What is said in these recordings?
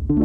Hey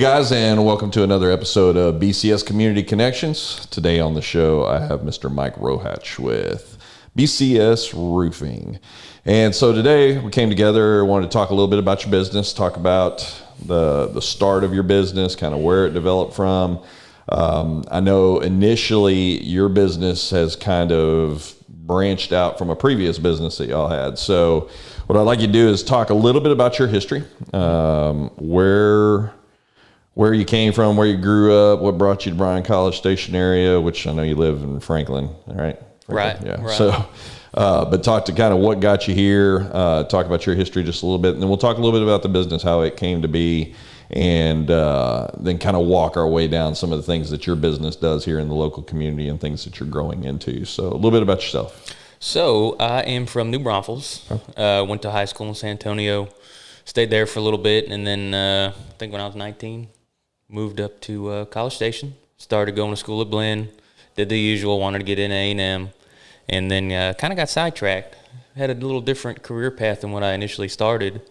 guys, and welcome to another episode of BCS Community Connections. Today on the show, I have Mr. Mike Rohach with BCS Roofing. And so today we came together, wanted to talk a little bit about your business, talk about the start of your business, kind of where it developed from. I know initially your business has kind of branched out from a previous business that y'all had. So what I'd like you to do is talk a little bit about your history, where you came from, where you grew up, what brought you to Bryan College Station area, which I know you live in Franklin, right? Right. Yeah. Right. So, but talk to kind of what got you here, talk about your history just a little bit, and then we'll talk a little bit about the business, how it came to be, and then kind of walk our way down some of the things that your business does here in the local community and things that you're growing into. So a little bit about yourself. So I am from New Braunfels. Went to high school in San Antonio, stayed there for a little bit, and then I think when I was 19, moved up to College Station, started going to school at Blinn, did the usual, wanted to get in A&M, and then kind of got sidetracked. Had a little different career path than what I initially started,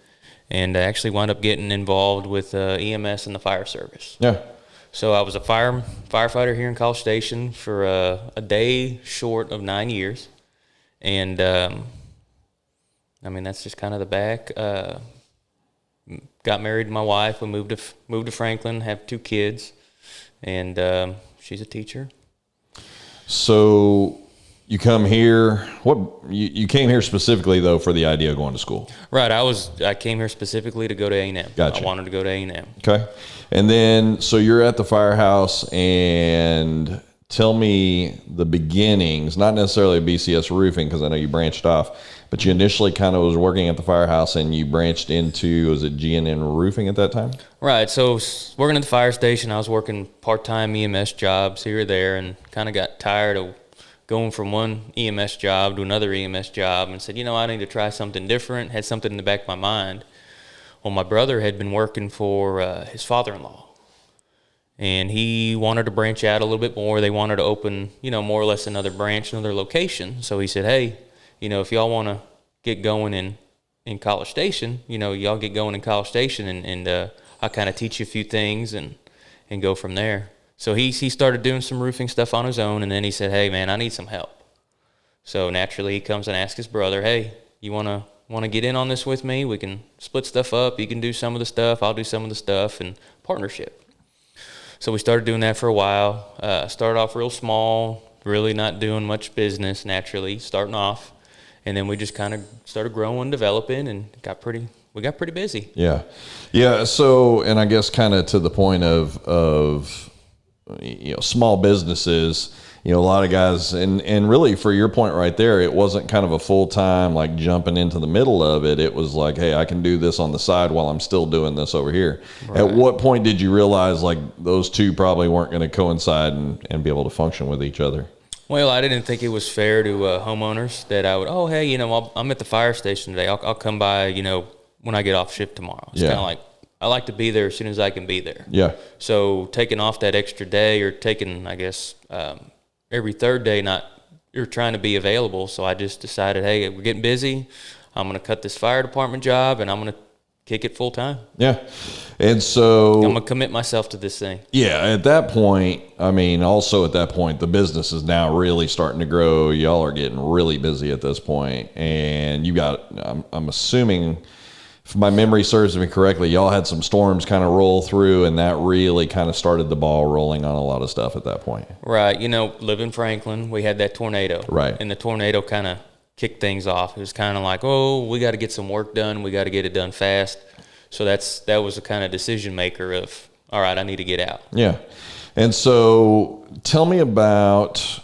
and actually wound up getting involved with EMS and the fire service. Yeah. So I was a firefighter here in College Station for a day short of 9 years, and I mean that's just kind of the back. Got married to my wife. We moved to Franklin. Have 2 kids, and she's a teacher. So you come here. What you came here specifically though for the idea of going to school? Right. I came here specifically to go to A&M. Gotcha. I wanted to go to A&M. Okay. And then so you're at the firehouse, and tell me the beginnings, not necessarily BCS Roofing, because I know you branched off, but you initially kind of was working at the firehouse and you branched into, was it G&N Roofing at that time? Right. So working at the fire station, I was working part-time EMS jobs here or there, and kind of got tired of going from one EMS job to another EMS job, and said, I need to try something different. Had something in the back of my mind. Well, my brother had been working for his father-in-law, and he wanted to branch out a little bit more. They wanted to open, more or less another branch, another location. So he said, hey, if y'all want to get going in College Station, y'all get going in College Station, and I'll kind of teach you a few things and go from there. So he started doing some roofing stuff on his own, and then he said, hey, man, I need some help. So naturally he comes and asks his brother, hey, you want to get in on this with me? We can split stuff up. You can do some of the stuff. I'll do some of the stuff, and partnership. So we started doing that for a while. Started off real small, really not doing much business naturally, starting off. And then we just kind of started growing, developing, and we got pretty busy. Yeah. Yeah. So, and I guess kind of to the point of small businesses, a lot of guys, and really for your point right there, it wasn't kind of a full-time, like jumping into the middle of it. It was like, hey, I can do this on the side while I'm still doing this over here. Right. At what point did you realize like those two probably weren't going to coincide and be able to function with each other? Well, I didn't think it was fair to homeowners that I would, hey, I'm at the fire station today. I'll come by, when I get off shift tomorrow. It's kind of like, I like to be there as soon as I can be there. Yeah. So taking off that extra day, or taking, I guess, every third day, you're trying to be available. So I just decided, hey, we're getting busy. I'm going to cut this fire department job, and I'm going to kick it full time. Yeah. And so I'm going to commit myself to this thing. Yeah. At that point, also at that point, the business is now really starting to grow. Y'all are getting really busy at this point. And you got, I'm assuming, if my memory serves me correctly, y'all had some storms kind of roll through, and that really kind of started the ball rolling on a lot of stuff at that point. Right. live in Franklin, we had that tornado. Right. And the tornado kind of kicked things off. It was kind of like, we got to get some work done. We got to get it done fast. So that was a kind of decision maker of, all right, I need to get out. Yeah. And so tell me about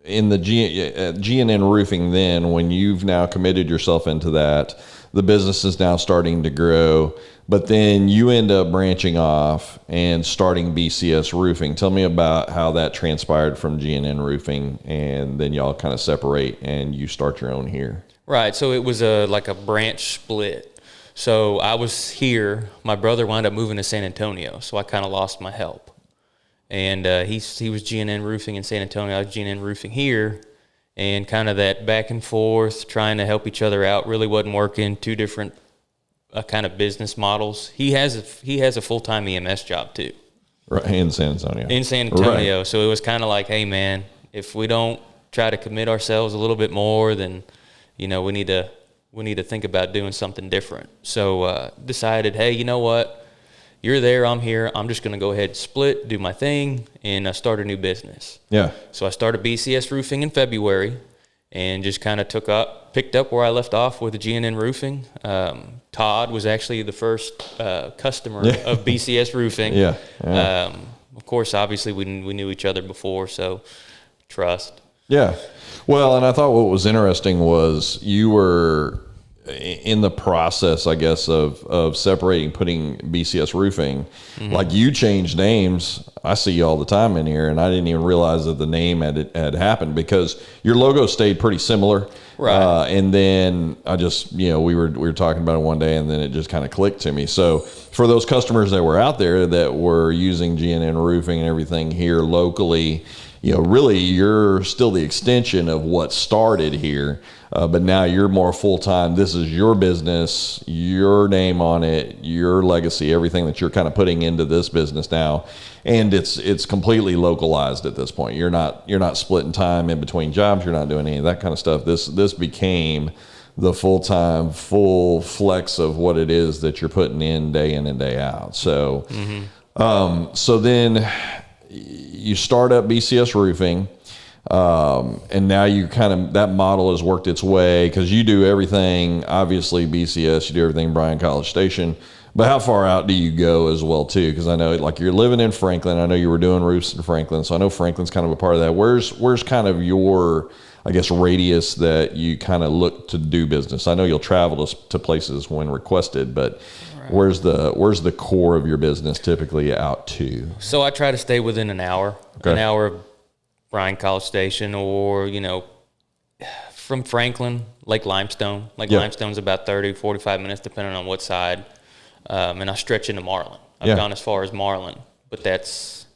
in the G&N Roofing then, when you've now committed yourself into that, the business is now starting to grow, but then you end up branching off and starting BCS Roofing. Tell me about how that transpired from G&N Roofing, and then y'all kind of separate and you start your own here. Right. So it was like a branch split. So I was here. My brother wound up moving to San Antonio, so I kind of lost my help. and he was G&N Roofing in San Antonio. I was G&N Roofing here, and kind of that back and forth, trying to help each other out, really wasn't working. Two different kind of business models. He has a full-time EMS job too. Right, in San Antonio. In San Antonio. Right. So it was kind of like, hey, man, if we don't try to commit ourselves a little bit more, then, we need to think about doing something different. So decided, hey, you know what? You're there, I'm here. I'm just going to go ahead and split, do my thing, and start a new business. Yeah. So I started BCS Roofing in February and just kind of picked up where I left off with the G&N Roofing. Todd was actually the first customer of BCS Roofing. Yeah. Of course, obviously, we knew each other before, so trust. Yeah. Well, and I thought what was interesting was you were in the process, I guess, of separating, putting BCS Roofing. Mm-hmm. Like, you changed names. I see you all the time in here, and I didn't even realize that the name had happened because your logo stayed pretty similar. Right. And then I just, we were talking about it one day, and then it just kind of clicked to me. So for those customers that were out there that were using G&N Roofing and everything here locally, really you're still the extension of what started here, but now you're more full-time. This is your business, your name on it, your legacy, everything that you're kind of putting into this business now. And it's completely localized at this point. You're not splitting time in between jobs. You're not doing any of that kind of stuff. This became the full-time, full flex of what it is that you're putting in and day out. So, so then you start up BCS Roofing, and now you kind of, that model has worked its way because you do everything, obviously BCS, you do everything Bryan College Station, but how far out do you go as well too? Because I know, like, you're living in Franklin. I know you were doing roofs in Franklin, so I know Franklin's kind of a part of that. Where's kind of your, I guess, radius that you kind of look to do business? I know you'll travel to places when requested, but where's the core of your business typically out to? So I try to stay within an hour of Bryan College Station, or, from Franklin, Lake Limestone. Limestone's about 30, 45 minutes, depending on what side. And I stretch into Marlin. I've gone as far as Marlin, but it's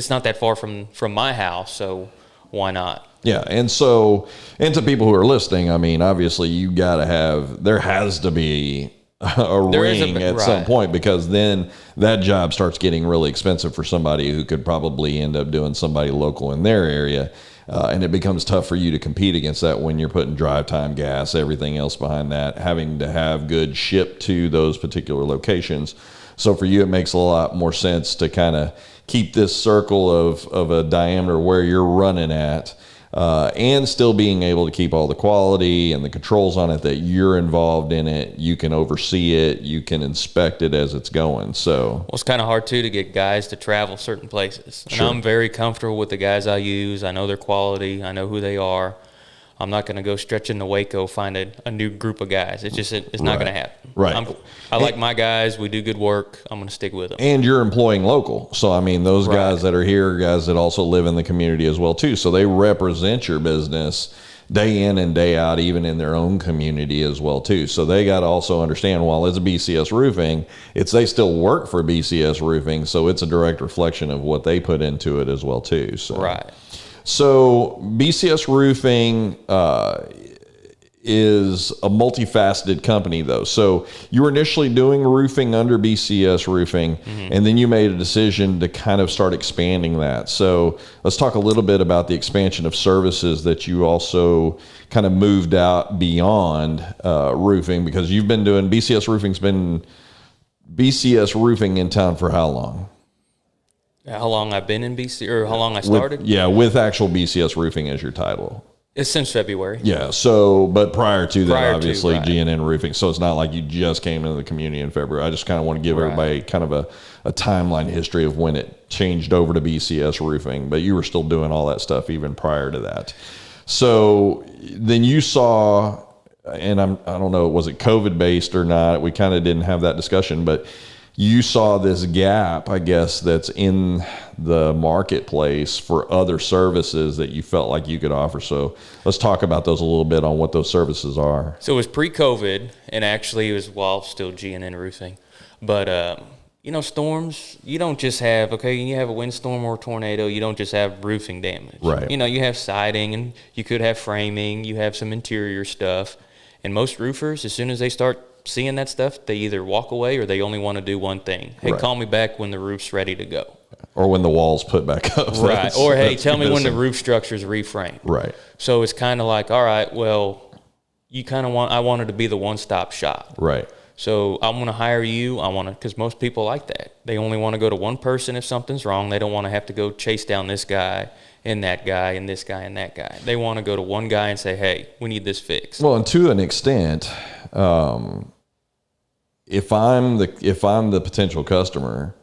not that far from my house, so why not? Yeah, and to people who are listening, I mean, obviously there has to be a ring at some point, because then that job starts getting really expensive for somebody who could probably end up doing somebody local in their area. And it becomes tough for you to compete against that when you're putting drive time, gas, everything else behind that, having to have goods shipped to those particular locations. So for you, it makes a lot more sense to kind of keep this circle of a diameter where you're running at, and still being able to keep all the quality and the controls on it, that you're involved in it. You can oversee it. You can inspect it as it's going. So, well, it's kind of hard too to get guys to travel certain places. And sure. I'm very comfortable with the guys I use. I know their quality. I know who they are. I'm not going to go stretching to Waco, find a new group of guys. It's not going to happen. Right. I like my guys. We do good work. I'm going to stick with them. And you're employing local. So, I mean, those guys that are here are guys that also live in the community as well, too. So they represent your business day in and day out, even in their own community as well, too. So they got to also understand, while it's BCS Roofing, they still work for BCS Roofing. So it's a direct reflection of what they put into it as well, too. So. Right. So BCS Roofing is a multifaceted company, though. So you were initially doing roofing under BCS Roofing, and then you made a decision to kind of start expanding that. So let's talk a little bit about the expansion of services that you also kind of moved out beyond roofing, because you've been doing BCS Roofing in town for how long? How long I've been in BC, or how long I started? With actual BCS Roofing as your title. It's since February. Yeah. So, but prior to that, obviously, G&N Roofing. So it's not like you just came into the community in February. I just kind of want to give everybody kind of a timeline history of when it changed over to BCS Roofing. But you were still doing all that stuff even prior to that. So then you saw, and I don't know, was it COVID based or not? We kind of didn't have that discussion, but you saw this gap, I guess, that's in the marketplace for other services that you felt like you could offer. So let's talk about those a little bit, on what those services are. So it was pre-COVID, and actually it was still G&N Roofing. But storms, you don't just have, you have a windstorm or a tornado, you don't just have roofing damage. Right. You have siding, and you could have framing, you have some interior stuff. And most roofers, as soon as they start seeing that stuff, they either walk away or they only want to do one thing. Hey, Right. call me back when the roof's ready to go. Or when the wall's put back up. Right. Or, hey, tell me when the roof structure's reframed. Right. So it's kind of like, all right, well, I wanted to be the one-stop shop. Right. So I'm going to hire you. Because most people like that. They only want to go to one person if something's wrong. They don't want to have to go chase down this guy and that guy and this guy and that guy. They want to go to one guy and say, hey, we need this fixed. Well, and to an extent, if I'm the potential customer,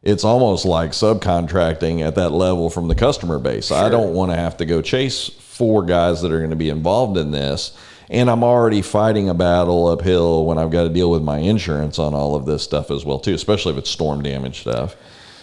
it's almost like subcontracting at that level from the customer base. Sure. I don't want to have to go chase 4 guys that are going to be involved in this. And I'm already fighting a battle uphill when I've got to deal with my insurance on all of this stuff as well, too, especially if it's storm damage stuff.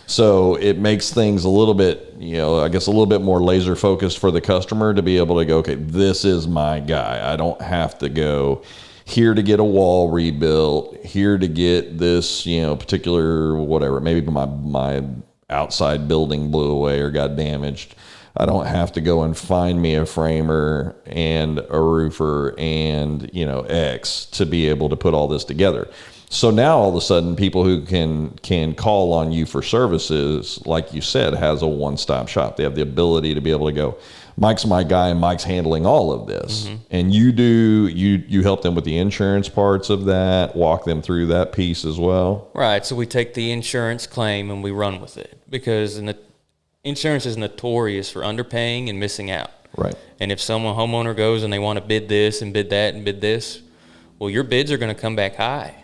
So it makes things a little bit, I guess a little bit more laser focused for the customer to be able to go, okay, this is my guy. I don't have to go here to get a wall rebuilt, here to get this, particular whatever. Maybe my outside building blew away or got damaged. I don't have to go and find me a framer and a roofer and, X to be able to put all this together. So now all of a sudden people who can call on you for services, like you said, has a one-stop shop. They have the ability to be able to go, Mike's my guy and Mike's handling all of this. Mm-hmm. And you help them with the insurance parts of that, walk them through that piece as well. Right. So we take the insurance claim and we run with it because insurance is notorious for underpaying and missing out. Right. And if homeowner goes and they want to bid this and bid that and bid this, well, your bids are going to come back high.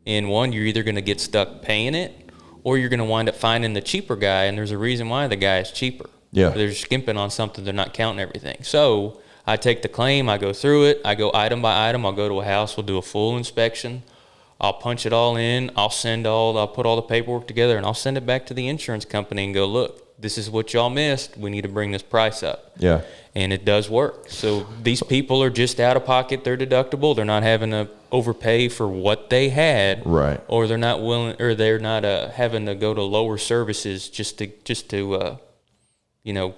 And one, you're either going to get stuck paying it or you're going to wind up finding the cheaper guy. And there's a reason why the guy is cheaper. Yeah. They're skimping on something. They're not counting everything. So I take the claim, I go through it, I go item by item. I'll go to a house, we'll do a full inspection. I'll punch it all in. I'll put all the paperwork together and I'll send it back to the insurance company and go, look, this is what y'all missed. We need to bring this price up. Yeah. And it does work. So these people are just out of pocket their deductible. They're not having to overpay for what they had. Right. Or they're not willing, or they're not having to go to lower services just to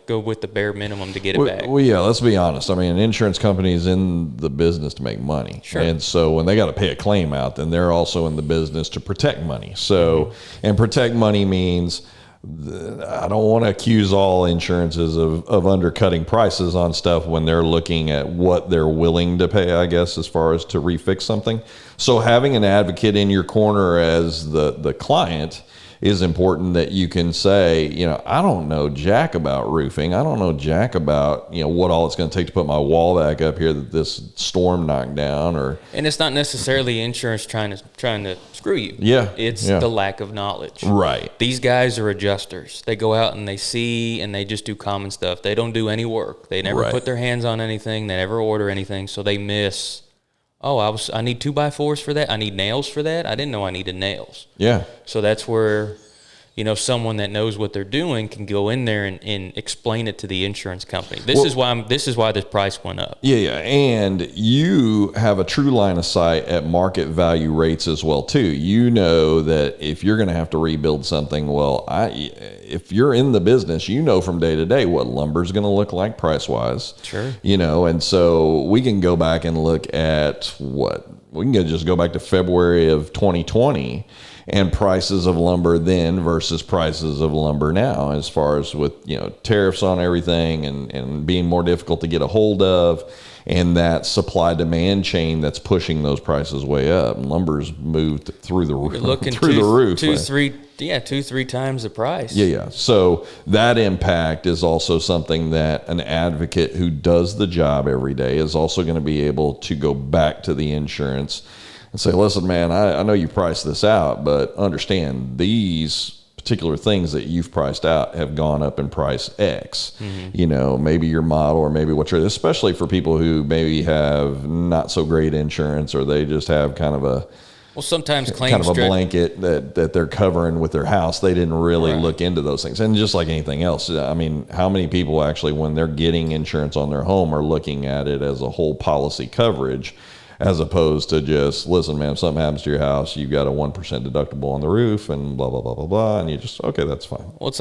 go with the bare minimum to get it back. Well, yeah, let's be honest. I mean, an insurance company is in the business to make money. Sure. And so when they got to pay a claim out, then they're also in the business to protect money. So, and protect money means I don't want to accuse all insurances of undercutting prices on stuff when they're looking at what they're willing to pay, I guess, as far as to refix something. So having an advocate in your corner as the client is important, that you can say, I don't know jack about roofing. I don't know jack about, what all it's going to take to put my wall back up here that this storm knocked down. And it's not necessarily insurance trying to screw you. Yeah. It's the lack of knowledge. Right. These guys are adjusters. They go out and they see and they just do common stuff. They don't do any work. They never put their hands on anything. They never order anything. So they miss, I need 2x4s for that. I need nails for that. I didn't know I needed nails. Yeah. So that's where, someone that knows what they're doing can go in there and explain it to the insurance company. This is why this price went up. Yeah. And you have a true line of sight at market value rates as well, too. You know that if you're going to have to rebuild something, if you're in the business, from day to day what lumber's going to look like price-wise. Sure. And so we can go back and look at just go back to February of 2020 and prices of lumber then versus prices of lumber now, as far as with, tariffs on everything and being more difficult to get a hold of, and that supply demand chain that's pushing those prices way up. Lumber's moved through the roof. Looking through the roof. 2-3 times the price. Yeah. So that impact is also something that an advocate who does the job every day is also going to be able to go back to the insurance and say, listen, man, I know you priced this out, but understand these particular things that you've priced out have gone up in price X. Mm-hmm. Maybe your model or maybe especially for people who maybe have not so great insurance, or they just have kind of a sometimes claims kind of a blanket that they're covering with their house. They didn't really look into those things. And just like anything else, I mean, how many people actually, when they're getting insurance on their home, are looking at it as a whole policy coverage as opposed to just, listen, man, if something happens to your house, you've got a 1% deductible on the roof and blah, blah, blah, blah, blah. And you just, okay, that's fine. Well, it's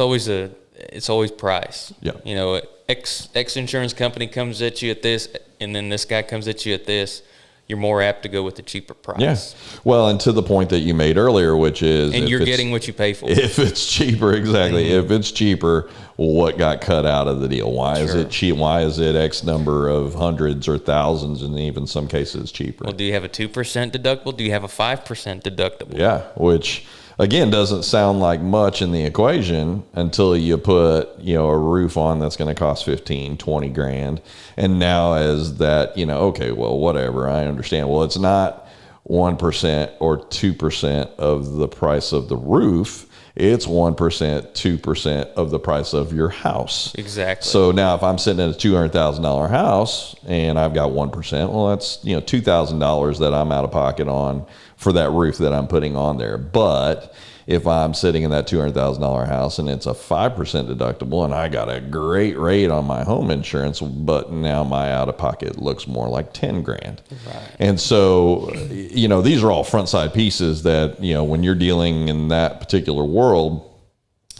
always price. Yeah. You know, X insurance company comes at you at this, and then this guy comes at you at this. You're more apt to go with the cheaper price. Yeah. Well, and to the point that you made earlier, which is, and you're getting what you pay for. If it's cheaper, exactly. Mm-hmm. If it's cheaper, what got cut out of the deal? Why is it cheap? Why is it X number of hundreds or thousands, and even some cases cheaper? Well, do you have a 2% deductible? Do you have a 5% deductible? Yeah, which again doesn't sound like much in the equation until you put, a roof on that's going to cost 15, 20 grand. And now as that, okay, well, whatever, I understand. Well, it's not 1% or 2% of the price of the roof. It's 1%, 2% of the price of your house. Exactly. So now if I'm sitting at a $200,000 house and I've got 1%, well, that's, $2,000 that I'm out of pocket on for that roof that I'm putting on there. But if I'm sitting in that $200,000 house and it's a 5% deductible and I got a great rate on my home insurance, but now my out of pocket looks more like 10 grand. Right. And so, these are all front side pieces that, when you're dealing in that particular world,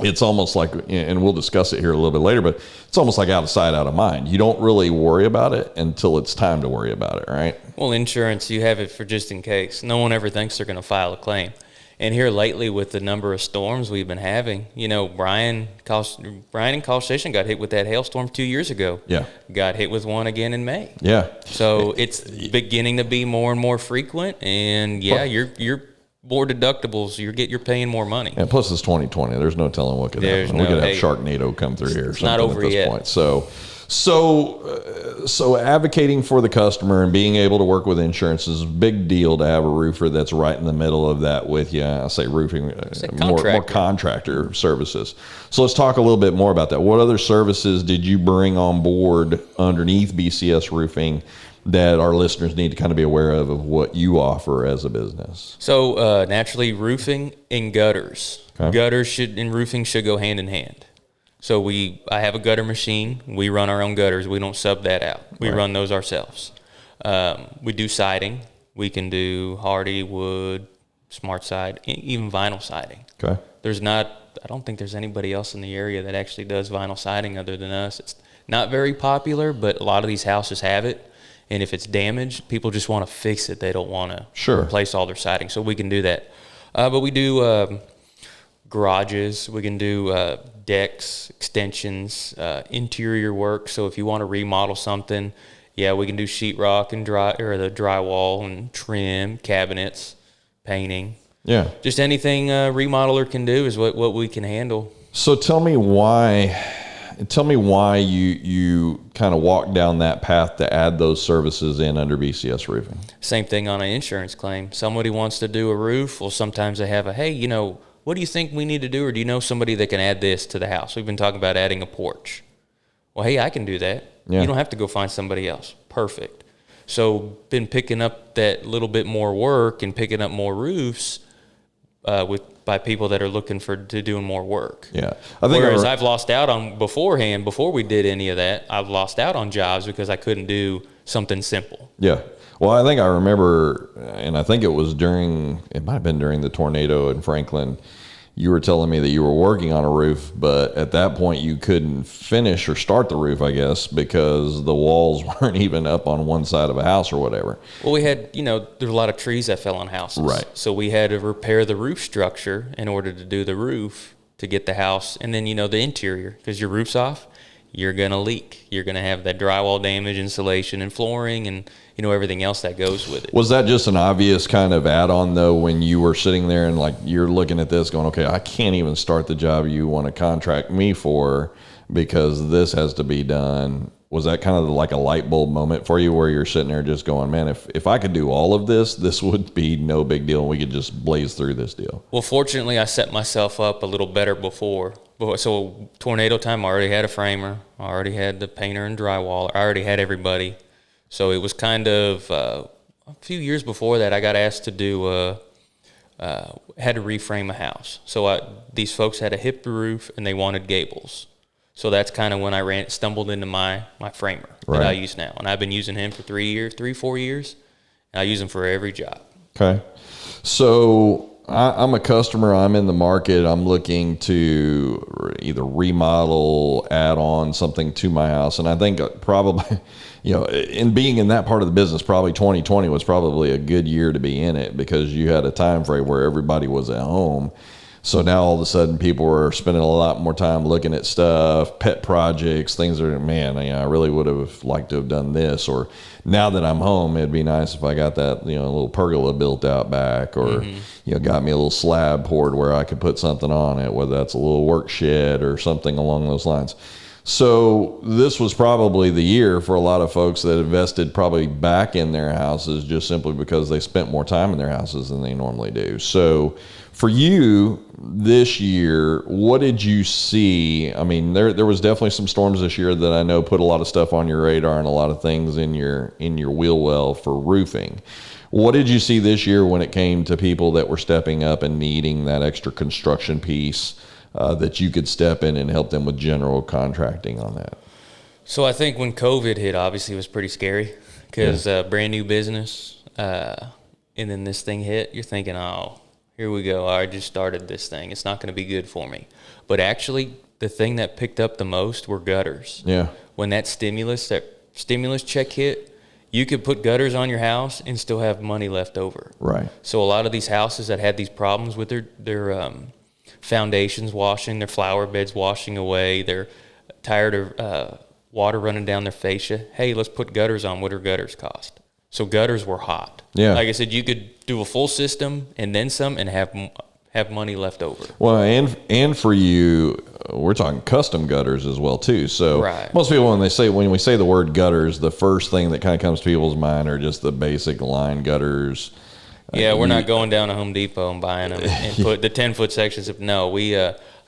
it's almost like, and we'll discuss it here a little bit later, but it's almost like out of sight, out of mind. You don't really worry about it until it's time to worry about it, right? Well, insurance, you have it for just in case. No one ever thinks they're going to file a claim. And here lately with the number of storms we've been having, Brian in College Station got hit with that hailstorm 2 years ago. Yeah. Got hit with one again in May. Yeah. So it's beginning to be more and more frequent. And you're more deductibles. You're paying more money. And plus it's 2020. There's no telling what could happen. We could have Sharknado come through here or something not over at this yet. point. So advocating for the customer and being able to work with insurance is a big deal to have a roofer that's right in the middle of that with you. I say roofing, more contractor services. So let's talk a little bit more about that. What other services did you bring on board underneath BCS Roofing that our listeners need to kind of be aware of what you offer as a business? So naturally, roofing and gutters. Okay. Gutters and roofing should go hand in hand. So I have a gutter machine. We run our own gutters. We don't sub that out. We run those ourselves. We do siding. We can do hardy, wood, smart side, even vinyl siding. Okay. I don't think there's anybody else in the area that actually does vinyl siding other than us. It's not very popular, but a lot of these houses have it. And if it's damaged, people just want to fix it. They don't want to replace all their siding. So we can do that. But we do garages. We can do decks, extensions, interior work. So if you want to remodel something, we can do sheetrock and the drywall and trim, cabinets, painting. Yeah. Just anything a remodeler can do is what we can handle. So tell me why you kind of walked down that path to add those services in under BCS Roofing. Same thing on an insurance claim. Somebody wants to do a roof. Well, sometimes they have what do you think we need to do? Or do you know somebody that can add this to the house? We've been talking about adding a porch. Well, hey, I can do that. Yeah. You don't have to go find somebody else. Perfect. So been picking up that little bit more work and picking up more roofs by people that are looking to doing more work. Yeah. Whereas I've lost out on beforehand, before we did any of that, I've lost out on jobs because I couldn't do something simple. Yeah. Well, I think I remember, and I think it might have been during the tornado in Franklin, you were telling me that you were working on a roof, but at that point you couldn't finish or start the roof, I guess, because the walls weren't even up on one side of a house or whatever. Well, we had, there's a lot of trees that fell on houses. Right. So we had to repair the roof structure in order to do the roof to get the house. And then, the interior, because your roof's off, you're going to leak. You're going to have that drywall damage, insulation and flooring and, everything else that goes with it. Was that just an obvious kind of add-on, though, when you were sitting there and, you're looking at this going, okay, I can't even start the job you want to contract me for because this has to be done? Was that kind of like a light bulb moment for you where you're sitting there just going, man, if I could do all of this, this would be no big deal and we could just blaze through this deal? Well, fortunately, I set myself up a little better before. So tornado time, I already had a framer. I already had the painter and drywaller. I already had everybody. So it was kind of a few years before that, I got asked to had to reframe a house. So these folks had a hip roof and they wanted gables. So that's kind of when I stumbled into my framer that I use now. And I've been using him for 4 years. I use them for every job. Okay. So I'm a customer. I'm in the market. I'm looking to either remodel, add on something to my house. And I think probably, in being in that part of the business, probably 2020 was probably a good year to be in it, because you had a time frame where everybody was at home. So now all of a sudden people were spending a lot more time looking at stuff, pet projects, things that are, man, I really would have liked to have done this. Or now that I'm home, it'd be nice if I got that, little pergola built out back, or, got me a little slab poured where I could put something on it, whether that's a little work shed or something along those lines. So this was probably the year for a lot of folks that invested probably back in their houses, just simply because they spent more time in their houses than they normally do. So for you this year, what did you see? I mean, there was definitely some storms this year that I know put a lot of stuff on your radar and a lot of things in your wheel well for roofing. What did you see this year when it came to people that were stepping up and needing that extra construction piece that you could step in and help them with general contracting on that? So I think when COVID hit, obviously it was pretty scary, because brand new business, and then this thing hit. You're thinking, oh, here we go. I just started this thing. It's not going to be good for me. But actually, the thing that picked up the most were gutters. Yeah. When that stimulus check hit, you could put gutters on your house and still have money left over. Right. So a lot of these houses that had these problems with their foundations washing, their flower beds washing away, they're tired of water running down their fascia. Hey, let's put gutters on. What do gutters cost? So gutters were hot. Yeah. Like I said, you could do a full system and then some and have money left over. Well, and for you, we're talking custom gutters as well too. So right. Most people, when we say the word gutters, the first thing that kind of comes to people's mind are just the basic line gutters. Yeah, we're not going down to Home Depot and buying them and put the 10-foot sections. No, we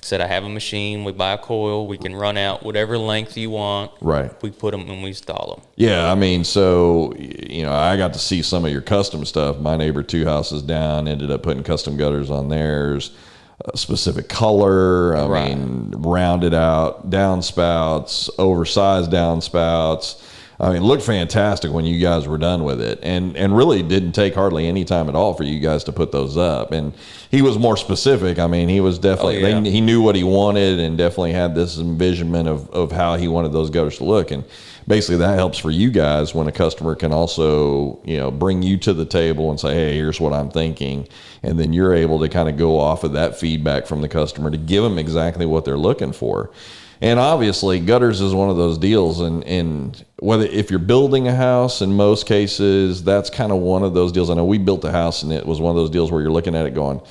said I have a machine. We buy a coil. We can run out whatever length you want. Right. We put them and we install them. Yeah, I mean, so I got to see some of your custom stuff. My neighbor 2 houses down ended up putting custom gutters on theirs, a specific color. I mean, rounded out downspouts, oversized downspouts. I mean, it looked fantastic when you guys were done with it, and really didn't take hardly any time at all for you guys to put those up. And he was more specific. I mean, he was definitely, he knew what he wanted and definitely had this envisionment of how he wanted those gutters to look. And basically that helps for you guys when a customer can also, bring you to the table and say, hey, here's what I'm thinking. And then you're able to kind of go off of that feedback from the customer to give them exactly what they're looking for. And obviously, gutters is one of those deals, and whether if you're building a house, in most cases, that's kind of one of those deals. I know we built a house, and it was one of those deals where you're looking at it going,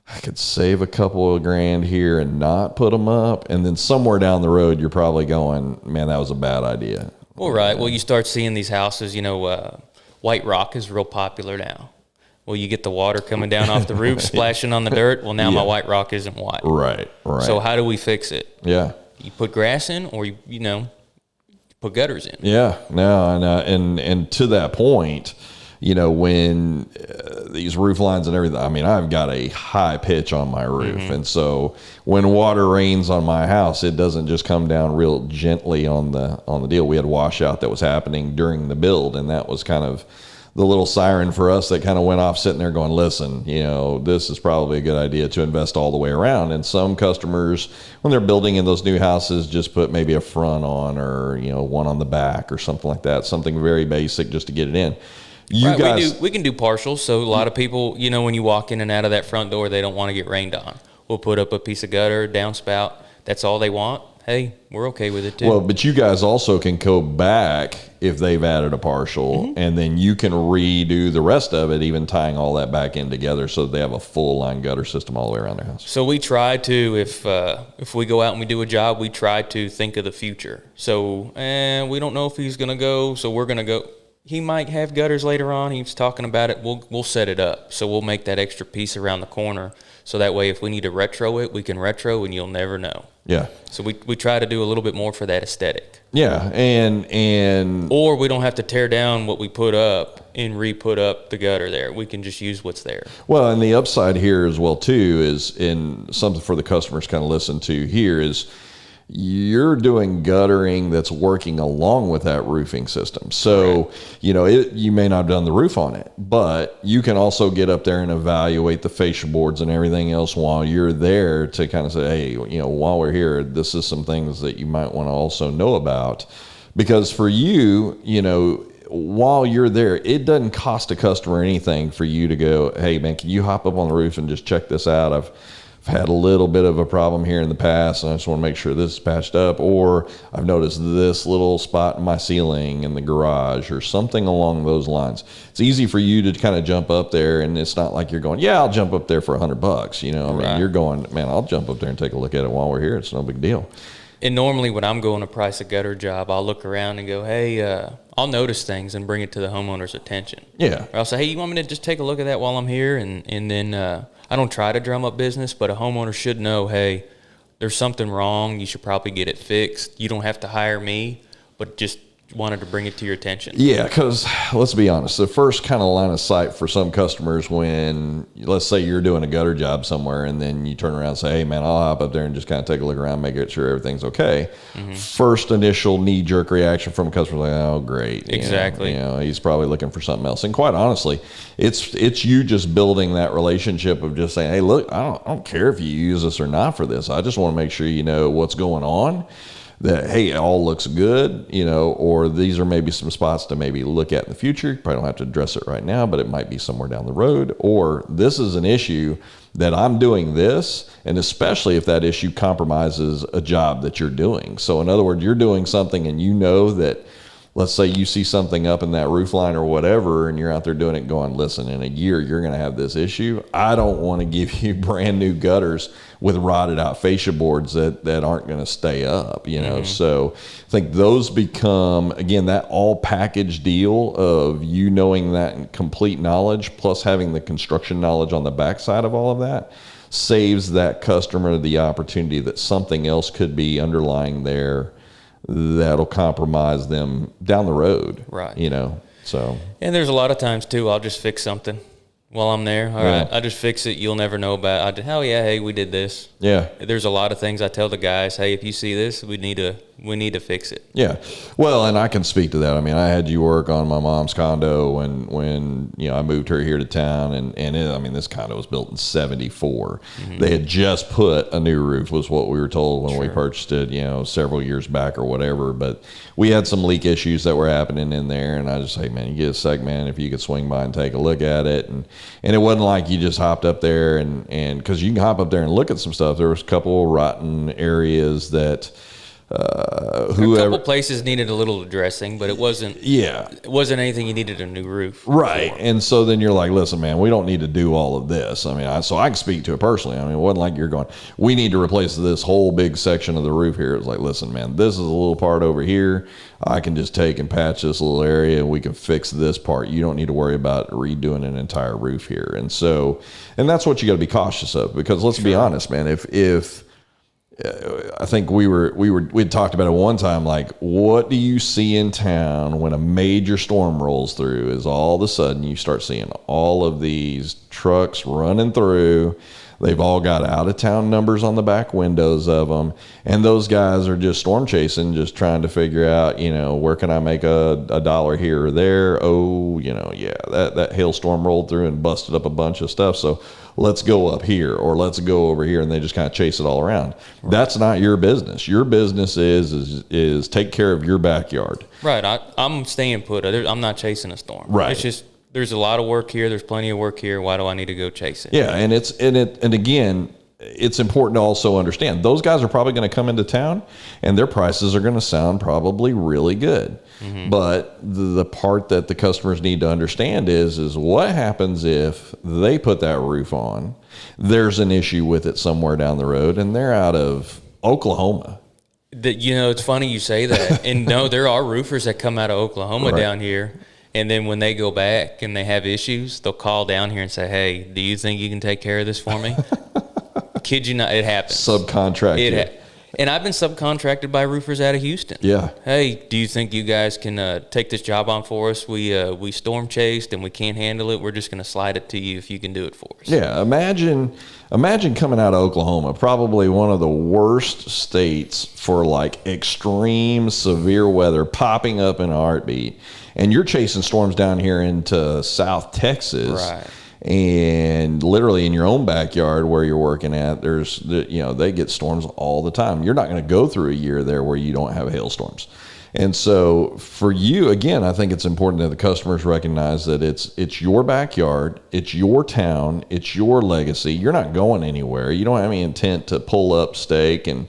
I could save a couple of grand here and not put them up, and then somewhere down the road, you're probably going, man, that was a bad idea. Well, right. Well, you start seeing these houses, white rock is real popular now. Well, you get the water coming down off the roof, splashing on the dirt. Well, now my white rock isn't white. Right. So how do we fix it? Yeah. You put grass in, or you put gutters in. Yeah, no, and to that point, when these roof lines and everything. I mean, I've got a high pitch on my roof, and so when water rains on my house, it doesn't just come down real gently on the deal. We had washout that was happening during the build, and that was kind of the little siren for us that kind of went off, sitting there going, listen, this is probably a good idea to invest all the way around. And some customers, when they're building in those new houses, just put maybe a front on, or, one on the back or something like that, something very basic just to get it in. We can do partials. So a lot of people, when you walk in and out of that front door, they don't want to get rained on. We'll put up a piece of gutter, downspout. That's all they want. Hey, we're okay with it too. Well, but you guys also can go back if they've added a partial, and then you can redo the rest of it, even tying all that back in together so that they have a full line gutter system all the way around their house. So we try to, if we go out and we do a job, we try to think of the future. So we don't know if he's going to go, so we're going to go. He might have gutters later on. He's talking about it. We'll set it up. So we'll make that extra piece around the corner. So that way, if we need to retro it, we can retro, and you'll never know. Yeah. So we try to do a little bit more for that aesthetic. Yeah, and or we don't have to tear down what we put up and re-put up the gutter there. We can just use what's there. Well, and the upside here as well too is, in something for the customers kind of listen to here is, you're doing guttering that's working along with that roofing system. So, you may not have done the roof on it, but you can also get up there and evaluate the fascia boards and everything else while you're there to kind of say, hey, while we're here, this is some things that you might want to also know about. Because for you, while you're there, it doesn't cost a customer anything for you to go, hey, man, can you hop up on the roof and just check this out? I've had a little bit of a problem here in the past, and I just want to make sure this is patched up. Or I've noticed this little spot in my ceiling in the garage or something along those lines. It's easy for you to kind of jump up there, and it's not like you're going, yeah, I'll jump up there for $100. You're going, man, I'll jump up there and take a look at it while we're here. It's no big deal. And normally when I'm going to price a gutter job, I'll look around and go, hey, I'll notice things and bring it to the homeowner's attention. Yeah. Or I'll say, hey, you want me to just take a look at that while I'm here? And then I don't try to drum up business, but a homeowner should know, hey, there's something wrong. You should probably get it fixed. You don't have to hire me, but just wanted to bring it to your attention. Yeah, because let's be honest, the first kind of line of sight for some customers when, let's say you're doing a gutter job somewhere and then you turn around and say, hey, man, I'll hop up there and just kind of take a look around, make sure everything's okay. Mm-hmm. First initial knee-jerk reaction from a customer like, oh, great. Exactly. He's probably looking for something else. And quite honestly, it's you just building that relationship of just saying, hey, look, I don't care if you use us or not for this. I just want to make sure you know what's going on. That, hey, it all looks good, or these are maybe some spots to maybe look at in the future. You probably don't have to address it right now, but it might be somewhere down the road. Or this is an issue that I'm doing this, and especially if that issue compromises a job that you're doing. So in other words, you're doing something and that, let's say you see something up in that roof line or whatever, and you're out there doing it going, listen, in a year, you're going to have this issue. I don't want to give you brand new gutters with rotted out fascia boards that aren't going to stay up, Mm-hmm. So I think those become, again, that all package deal of you knowing that complete knowledge plus having the construction knowledge on the backside of all of that saves that customer the opportunity that something else could be underlying there that'll compromise them down the road. Right. So. And there's a lot of times too, I'll just fix something while I'm there. All right. I'll just fix it. You'll never know about it. Hey, we did this. Yeah. There's a lot of things I tell the guys, hey, if you see this, we need to fix it. Yeah. Well, and I can speak to that. I mean, I had you work on my mom's condo when I moved her here to town, and this condo was built in 74. Mm-hmm. They had just put a new roof, was what we were told when we purchased it, several years back or whatever. But we had some leak issues that were happening in there, and I just say, man, you get a sec, man, if you could swing by and take a look at it. And it wasn't like you just hopped up there and because you can hop up there and look at some stuff. There was a couple of rotten areas that a couple places needed a little addressing, but it wasn't anything you needed a new roof right for. And so then you're like, listen, man, we don't need to do all of this. So I can speak to it personally. It wasn't like you're going, we need to replace this whole big section of the roof here. It's like, listen, man, this is a little part over here. I can just take and patch this little area and we can fix this part. You don't need to worry about redoing an entire roof here. And that's what you got to be cautious of, because let's be honest, man, if I think we'd talked about it one time, like, what do you see in town when a major storm rolls through is all of a sudden you start seeing all of these trucks running through. They've all got out-of-town numbers on the back windows of them, and those guys are just storm chasing, just trying to figure out, where can I make a dollar here or there? Oh, that hailstorm rolled through and busted up a bunch of stuff, so let's go up here or let's go over here, and they just kind of chase it all around. Right. That's not your business. Your business is take care of your backyard. Right. I'm staying put. I'm not chasing a storm. Right. It's just, there's a lot of work here. There's plenty of work here. Why do I need to go chase it? Yeah, and again, it's important to also understand those guys are probably going to come into town, and their prices are going to sound probably really good. Mm-hmm. But the part that the customers need to understand is what happens if they put that roof on. There's an issue with it somewhere down the road, and they're out of Oklahoma. It's funny you say that. And no, there are roofers that come out of Oklahoma down here. And then when they go back and they have issues, they'll call down here and say, hey, do you think you can take care of this for me? Kid you not, it happens. Subcontract. And I've been subcontracted by roofers out of Houston. Yeah. Hey, do you think you guys can take this job on for us? We storm chased and we can't handle it. We're just going to slide it to you if you can do it for us. Yeah. Imagine coming out of Oklahoma, probably one of the worst states for like extreme severe weather popping up in a heartbeat. And you're chasing storms down here into South Texas. Right. And literally in your own backyard where you're working at, they get storms all the time. You're not going to go through a year there where you don't have hailstorms. And so for you, again, I think it's important that the customers recognize that it's your backyard, it's your town, it's your legacy. You're not going anywhere. You don't have any intent to pull up stake and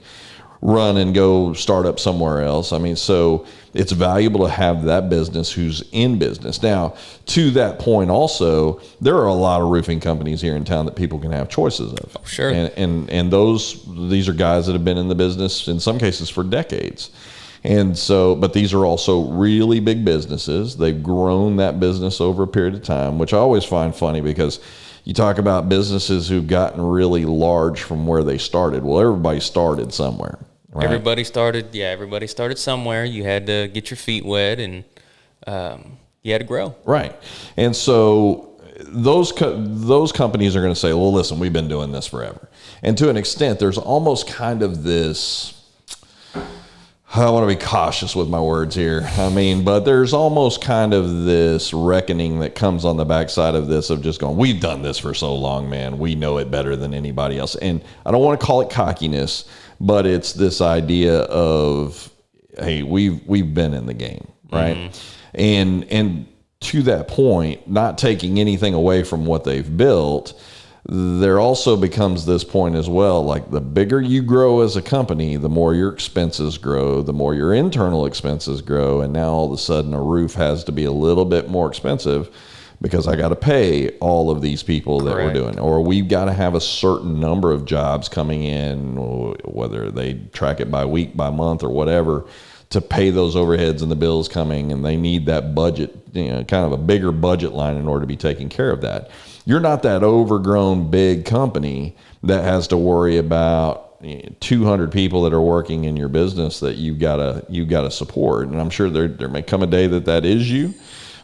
run and go start up somewhere else. I mean, so it's valuable to have that business who's in business. Now, to that point also, there are a lot of roofing companies here in town that people can have choices of. Oh, sure. And these are guys that have been in the business in some cases for decades. And so, but these are also really big businesses. They've grown that business over a period of time, which I always find funny because you talk about businesses who've gotten really large from where they started. Well, everybody started somewhere. Right? Everybody started somewhere. You had to get your feet wet and you had to grow. Right. And so those companies are going to say, well, listen, we've been doing this forever. And to an extent, there's almost kind of this, I want to be cautious with my words here. I mean, but there's almost kind of this reckoning that comes on the backside of this of just going, we've done this for so long, man. We know it better than anybody else. And I don't want to call it cockiness, but it's this idea of, hey, we've been in the game, right? Mm-hmm. And to that point, not taking anything away from what they've built, there also becomes this point as well, like the bigger you grow as a company, the more your expenses grow, the more your internal expenses grow, and now all of a sudden a roof has to be a little bit more expensive because I got to pay all of these people that we're doing, or we've got to have a certain number of jobs coming in, whether they track it by week, by month, or whatever, to pay those overheads and the bills coming, and they need that budget, kind of a bigger budget line in order to be taking care of that. You're not that overgrown big company that has to worry about 200 people that are working in your business that you gotta support. And I'm sure there may come a day that is you.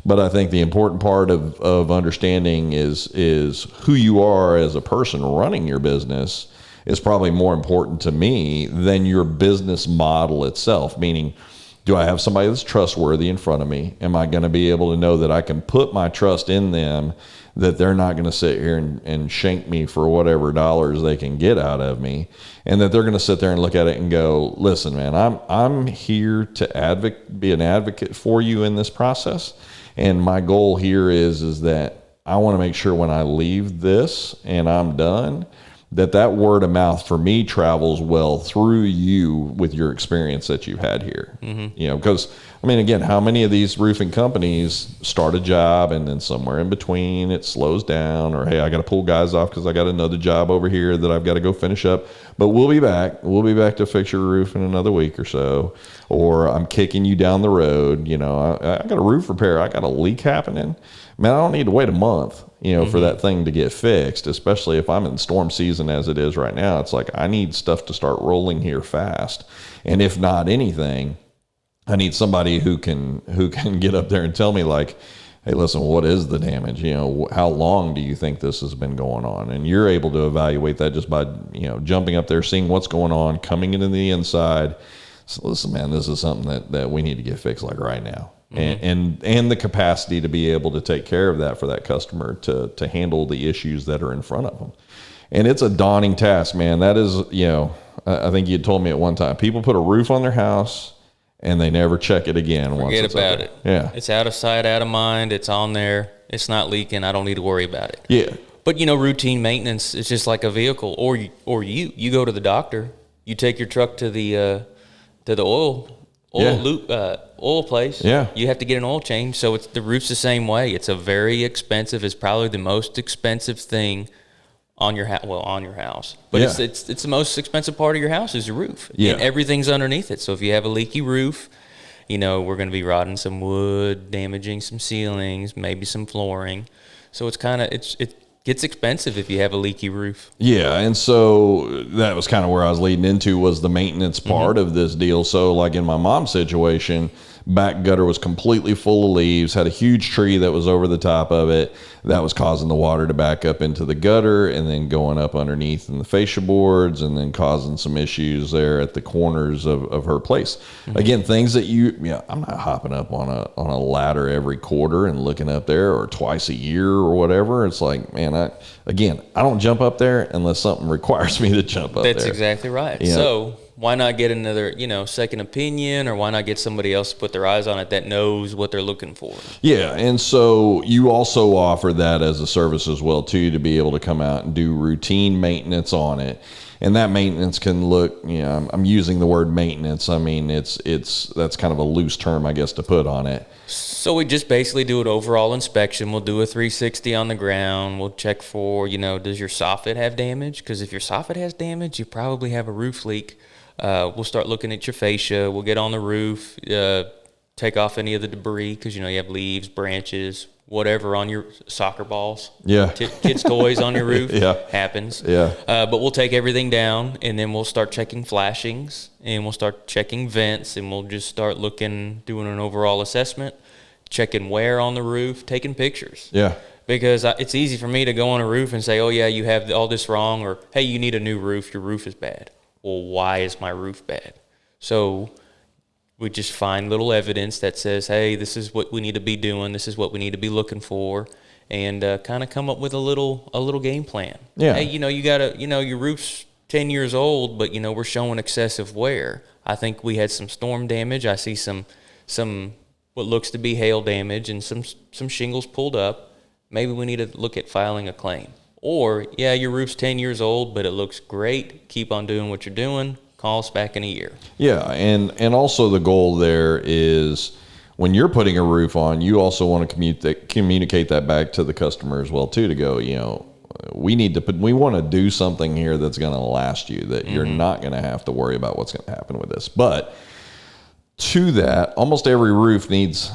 But I think the important part of understanding is who you are as a person running your business is probably more important to me than your business model itself. Meaning, do I have somebody that's trustworthy in front of me? Am I going to be able to know that I can put my trust in them, that they're not going to sit here and shank me for whatever dollars they can get out of me, and that they're going to sit there and look at it and go, listen, man, I'm here to be an advocate for you in this process. And my goal here is that I want to make sure when I leave this and I'm done, that word of mouth for me travels well through you with your experience that you've had here. Mm-hmm. Because I mean, again, how many of these roofing companies start a job and then somewhere in between it slows down, or, hey, I got to pull guys off because I got another job over here that I've got to go finish up, but we'll be back to fix your roof in another week or so, or I'm kicking you down the road. I got a roof repair. I got a leak happening. Man, I don't need to wait a month, for that thing to get fixed, especially if I'm in storm season as it is right now. It's like I need stuff to start rolling here fast. And if not anything, I need somebody who can get up there and tell me, like, hey, listen, what is the damage? How long do you think this has been going on? And you're able to evaluate that just by, jumping up there, seeing what's going on, coming into the inside. So listen, man, this is something that we need to get fixed like right now. Mm-hmm. And the capacity to be able to take care of that for that customer to handle the issues that are in front of them. And it's a daunting task, man. That is, I think you told me at one time, people put a roof on their house and they never check it again. Forget about it. Yeah. It's out of sight, out of mind. It's on there. It's not leaking. I don't need to worry about it. Yeah. But, routine maintenance is just like a vehicle. Or you go to the doctor. You take your truck to the oil place. Yeah. You have to get an oil change. So the roof's the same way. It's it's probably the most expensive thing on your house. But it's the most expensive part of your house is your roof. Yeah. And everything's underneath it. So if you have a leaky roof, we're going to be rotting some wood, damaging some ceilings, maybe some flooring. So it's kind of gets expensive if you have a leaky roof. Yeah, and so that was kind of where I was leading into, was the maintenance part of this deal. So like in my mom's situation, back gutter was completely full of leaves, had a huge tree that was over the top of it that was causing the water to back up into the gutter and then going up underneath in the fascia boards and then causing some issues there at the corners of her place. Again, things that I'm not hopping up on a ladder every quarter and looking up there, or twice a year or whatever. It's like, man, I don't jump up there unless something requires me to jump up there. That's exactly right. So why not get another, second opinion, or why not get somebody else to put their eyes on it that knows what they're looking for? Yeah, and so you also offer that as a service as well too, to be able to come out and do routine maintenance on it. And that maintenance can look, I'm using the word maintenance. I mean, that's kind of a loose term, I guess, to put on it. So we just basically do an overall inspection. We'll do a 360 on the ground. We'll check for, does your soffit have damage? Because if your soffit has damage, you probably have a roof leak. We'll start looking at your fascia. We'll get on the roof, take off any of the debris, because, you have leaves, branches, whatever on your soccer balls. Yeah. Kids' toys on your roof. Yeah. Happens. Yeah. But we'll take everything down, and then we'll start checking flashings, and we'll start checking vents, and we'll just start doing an overall assessment, checking wear on the roof, taking pictures. Yeah. Because it's easy for me to go on a roof and say, oh, yeah, you have all this wrong, or, hey, you need a new roof. Your roof is bad. Well, why is my roof bad? So we just find little evidence that says, hey, this is what we need to be doing. This is what we need to be looking for, and kind of come up with a little game plan. Yeah. Hey, you got your roof's 10 years old, but, we're showing excessive wear. I think we had some storm damage. I see some what looks to be hail damage and some shingles pulled up. Maybe we need to look at filing a claim. Or, yeah, your roof's 10 years old, but it looks great. Keep on doing what you're doing. Call us back in a year. Yeah, and also the goal there is, when you're putting a roof on, you also want to communicate that back to the customer as well too, to go, we want to do something here that's going to last you, that you're not going to have to worry about what's going to happen with this. But to that, almost every roof needs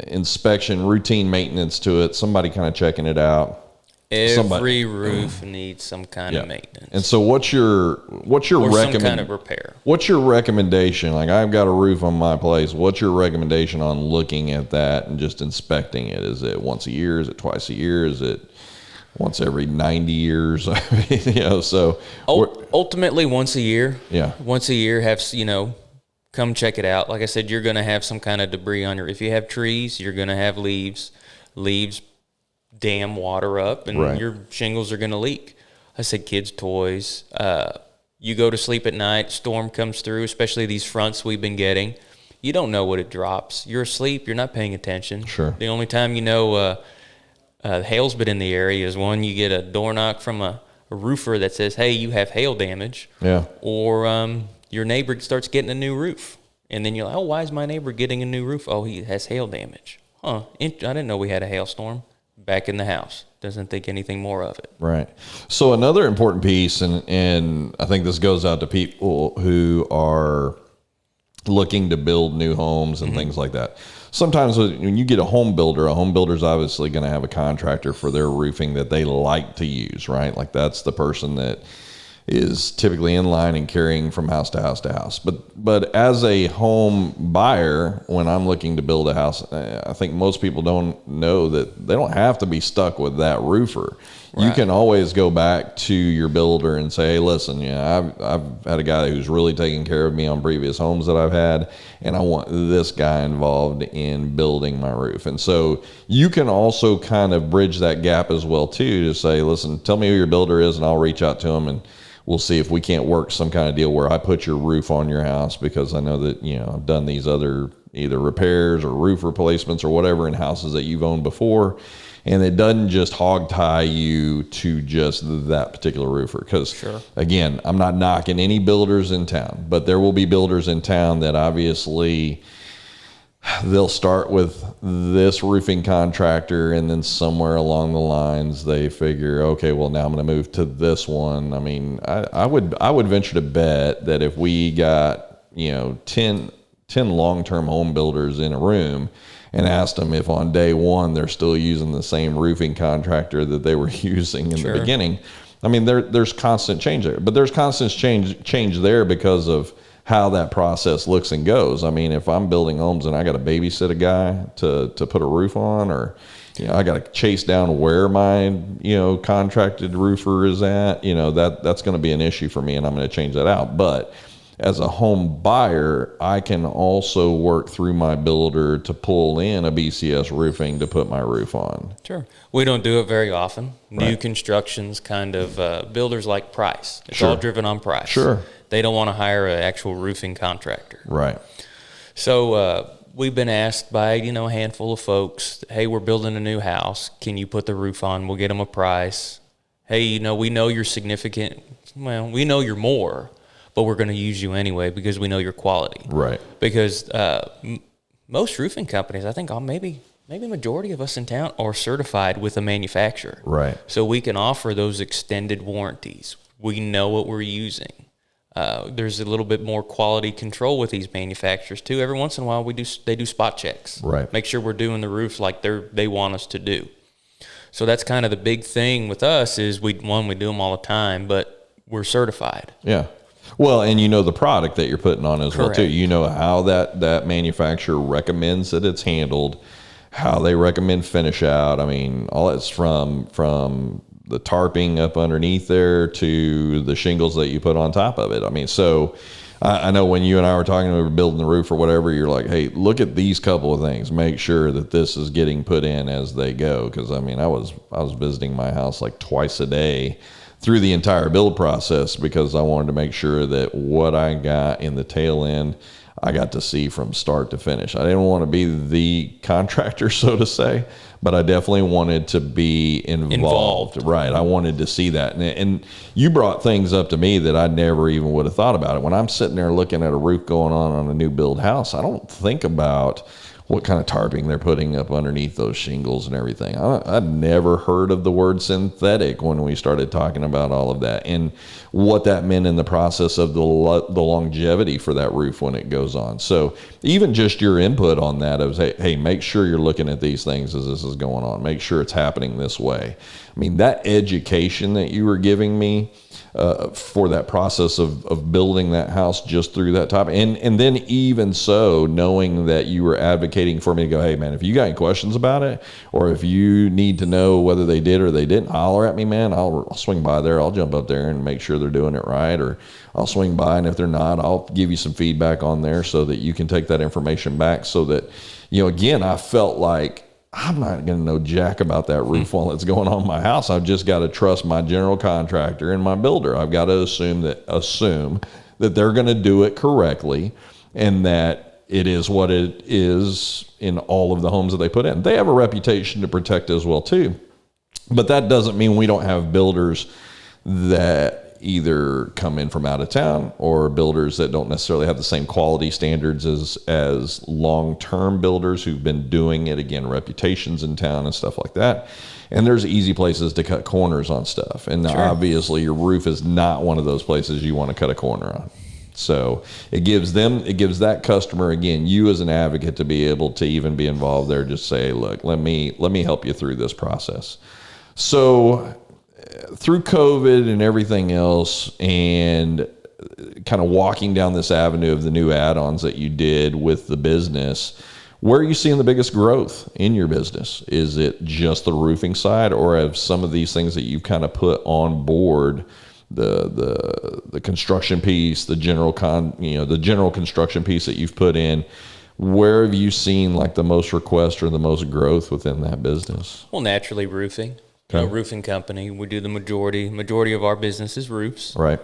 inspection, routine maintenance to it, somebody kind of checking it out. Every roof needs some kind of maintenance. And so what's your some kind of repair? What's your recommendation? Like, I've got a roof on my place. What's your recommendation on looking at that and just inspecting it? Is it once a year? Is it twice a year? Is it once every 90 years? So ultimately once a year. Yeah. Once a year, come check it out. Like I said, you're going to have some kind of debris on if you have trees, you're going to have leaves dam water up, and your shingles are going to leak. I said kids' toys. You go to sleep at night, storm comes through, especially these fronts we've been getting. You don't know what it drops. You're asleep. You're not paying attention. Sure. The only time hail's been in the area is when you get a door knock from a roofer that says, hey, you have hail damage. Yeah. Or your neighbor starts getting a new roof. And then you're like, oh, why is my neighbor getting a new roof? Oh, he has hail damage. I didn't know we had a hailstorm. Back in the house. Doesn't think anything more of it. Right. So another important piece, and I think this goes out to people who are looking to build new homes and things like that. Sometimes when you get a home builder's obviously going to have a contractor for their roofing that they like to use, right? Like, that's the person that is typically in line and carrying from house to house to house. But as a home buyer, when I'm looking to build a house, I think most people don't know that they don't have to be stuck with that roofer. Right. You can always go back to your builder and say, hey, listen, I've had a guy who's really taken care of me on previous homes that I've had, and I want this guy involved in building my roof. And so you can also kind of bridge that gap as well too, to say, listen, tell me who your builder is and I'll reach out to him, and we'll see if we can't work some kind of deal where I put your roof on your house, because I know that, I've done these other either repairs or roof replacements or whatever in houses that you've owned before. And it doesn't just hog tie you to just that particular roofer. Because, again, I'm not knocking any builders in town, but there will be builders in town that obviously they'll start with this roofing contractor, and then somewhere along the lines they figure, okay, well, now I'm going to move to this one. I mean, I would venture to bet that if we got 10 10 long-term home builders in a room and asked them if on day one they're still using the same roofing contractor that they were using in the beginning. I mean, there's constant change there, but there's constant change there because of how that process looks and goes. I mean, if I'm building homes and I got to babysit a guy to put a roof on, or I got to chase down where my contracted roofer is at, that's going to be an issue for me, and I'm going to change that out. But as a home buyer, I can also work through my builder to pull in a BCS roofing to put my roof on. Sure. We don't do it very often. New construction's kind of builders like price. It's all driven on price. Sure. They don't want to hire an actual roofing contractor. Right. So we've been asked by a handful of folks, hey, we're building a new house. Can you put the roof on? We'll get them a price. Hey, we know you're significant. Well, we know you're more, but we're going to use you anyway because we know your quality. Right. Because most roofing companies, I think maybe majority of us in town are certified with a manufacturer. Right. So we can offer those extended warranties. We know what we're using. There's a little bit more quality control with these manufacturers too. Every once in a while, they do spot checks. Right. Make sure we're doing the roof like they want us to do. So that's kind of the big thing with us is we do them all the time, but we're certified. Yeah. Well, and the product that you're putting on as well too. You know how that manufacturer recommends that it's handled, how they recommend finish out. I mean, all that's from the tarping up underneath there to the shingles that you put on top of it. I mean, so I know when you and I were talking, we were building the roof or whatever, you're like, hey, look at these couple of things. Make sure that this is getting put in as they go. Because, I mean, I was visiting my house like twice a day through the entire build process because I wanted to make sure that what I got in the tail end, I got to see from start to finish. I didn't want to be the contractor, so to say, but I definitely wanted to be involved. Right. I wanted to see that. And you brought things up to me that I never even would have thought about it. When I'm sitting there looking at a roof going on a new build house, I don't think about what kind of tarping they're putting up underneath those shingles and everything. I'd never heard of the word synthetic when we started talking about all of that and what that meant in the process of the longevity for that roof when it goes on. So even just your input on that of, hey, make sure you're looking at these things as this is going on. Make sure it's happening this way. I mean, that education that you were giving me for that process of building that house just through that topic. And then even so, knowing that you were advocating for me to go, hey, man, if you got any questions about it, or if you need to know whether they did or they didn't, holler at me, man. I'll swing by there. I'll jump up there and make sure they're doing it right. Or I'll swing by, and if they're not, I'll give you some feedback on there so that you can take that information back so that, again, I felt like I'm not going to know jack about that roof while it's going on in my house. I've just got to trust my general contractor and my builder. I've got to assume that they're going to do it correctly and that it is what it is in all of the homes that they put in. They have a reputation to protect as well too. But that doesn't mean we don't have builders that either come in from out of town or builders that don't necessarily have the same quality standards as long-term builders who've been doing it, again, reputations in town and stuff like that. And there's easy places to cut corners on stuff. And obviously your roof is not one of those places you want to cut a corner on. So it gives that customer, again, you as an advocate, to be able to even be involved there. Just say, look, let me help you through this process. So through COVID and everything else, and kind of walking down this avenue of the new add-ons that you did with the business, where are you seeing the biggest growth in your business? Is it just the roofing side, or have some of these things that you've kind of put on board, the construction piece, the general construction piece that you've put in, where have you seen like the most request or the most growth within that business? Well, naturally roofing. Okay. Roofing company. We do the majority of our business is roofs. Right.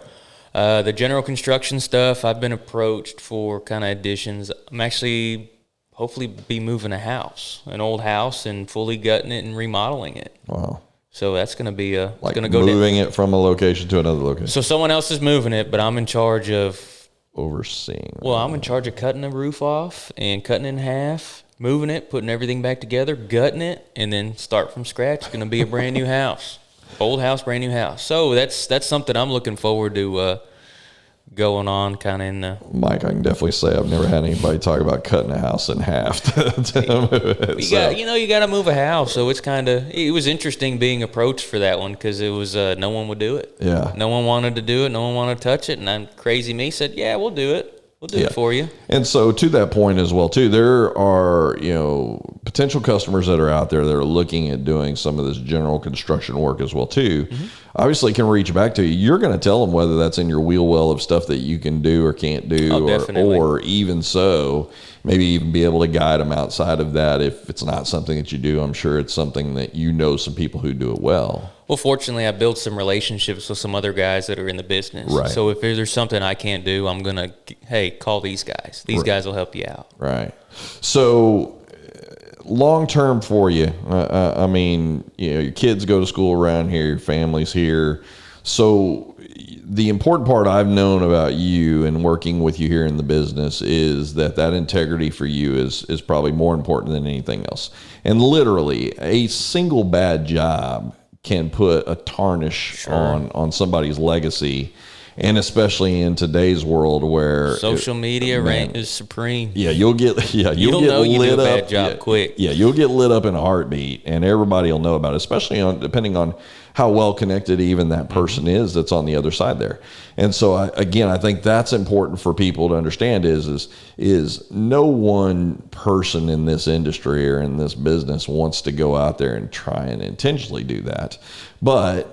The general construction stuff, I've been approached for kind of additions. I'm actually hopefully be moving a house, an old house, and fully gutting it and remodeling it. Wow. So that's going to be moving it from a location to another location. So someone else is moving it, but I'm in charge of overseeing. Well, I'm in charge of cutting the roof off and cutting it in half, moving it, putting everything back together, gutting it, and then start from scratch. It's going to be a brand new house. Old house, brand new house. So that's something I'm looking forward to going on kind of in the... Mike, I can definitely say I've never had anybody talk about cutting a house in half to move it. You got to move a house. So it was interesting being approached for that one because it was, no one would do it. Yeah. No one wanted to do it. No one wanted to touch it. And I'm crazy me said, yeah, we'll do it. We'll do it for you. And so to that point as well, too, there are, potential customers that are out there that are looking at doing some of this general construction work as well, too. Mm-hmm. Obviously can reach back to you. You're going to tell them whether that's in your wheel well of stuff that you can do or can't do, or even so, maybe even be able to guide them outside of that. If it's not something that you do, I'm sure it's something that some people who do it well. Well, fortunately, I built some relationships with some other guys that are in the business. Right. So if there's something I can't do, I'm going to, hey, call these guys. These guys will help you out. Right. So long term for you, I mean, your kids go to school around here, your family's here. So the important part I've known about you and working with you here in the business is that integrity for you is probably more important than anything else. And literally, a single bad job can put a tarnish on somebody's legacy, and especially in today's world where social media reign is supreme. Yeah, you'll get lit up. Do a bad job quick. Yeah, you'll get lit up in a heartbeat, and everybody will know about it, especially depending on how well connected even that person is that's on the other side there. And so I think that's important for people to understand is no one person in this industry or in this business wants to go out there and try and intentionally do that. But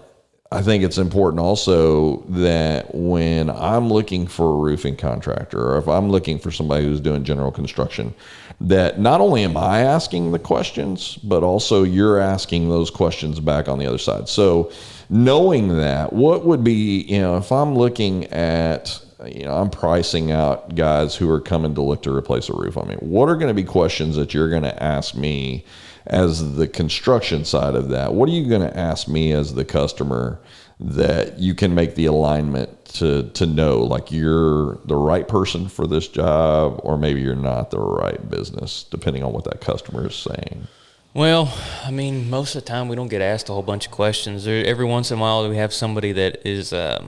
I think it's important also that when I'm looking for a roofing contractor, or if I'm looking for somebody who's doing general construction, that not only am I asking the questions, but also you're asking those questions back on the other side. So knowing that, what would be, if I'm looking at, I'm pricing out guys who are coming to look to replace a roof. I mean, what are going to be questions that you're going to ask me as the construction side of that? What are you going to ask me as the customer that you can make the alignment to know, like, you're the right person for this job, or maybe you're not the right business, depending on what that customer is saying? Well, I mean, most of the time we don't get asked a whole bunch of questions. Every once in a while we have somebody that is that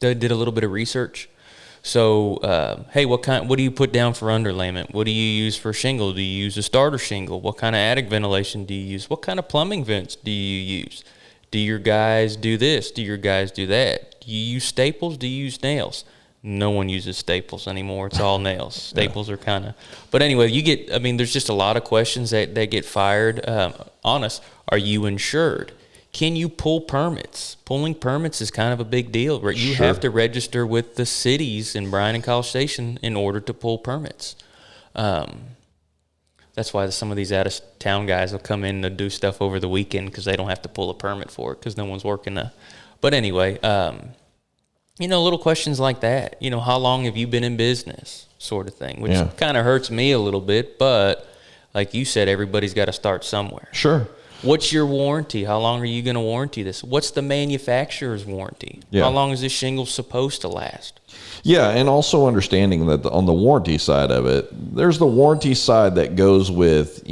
did a little bit of research. So, hey, what do you put down for underlayment? What do you use for shingle? Do you use a starter shingle? What kind of attic ventilation do you use? What kind of plumbing vents do you use? Do your guys do this? Do your guys do that? Do you use staples? Do you use nails? No one uses staples anymore. It's all nails. Staples are kind of... But anyway, there's just a lot of questions that get fired on us. Are you insured? Can you pull permits? Pulling permits is kind of a big deal, right? You have to register with the cities in Bryan and College Station in order to pull permits. That's why some of these out-of-town guys will come in to do stuff over the weekend because they don't have to pull a permit for it because no one's working. But anyway, little questions like that. How long have you been in business, sort of thing, which kind of hurts me a little bit. But like you said, everybody's got to start somewhere. Sure. What's your warranty? How long are you going to warranty this? What's the manufacturer's warranty? Yeah. How long is this shingle supposed to last? Yeah, and also understanding that on the warranty side of it, there's the warranty side that goes with,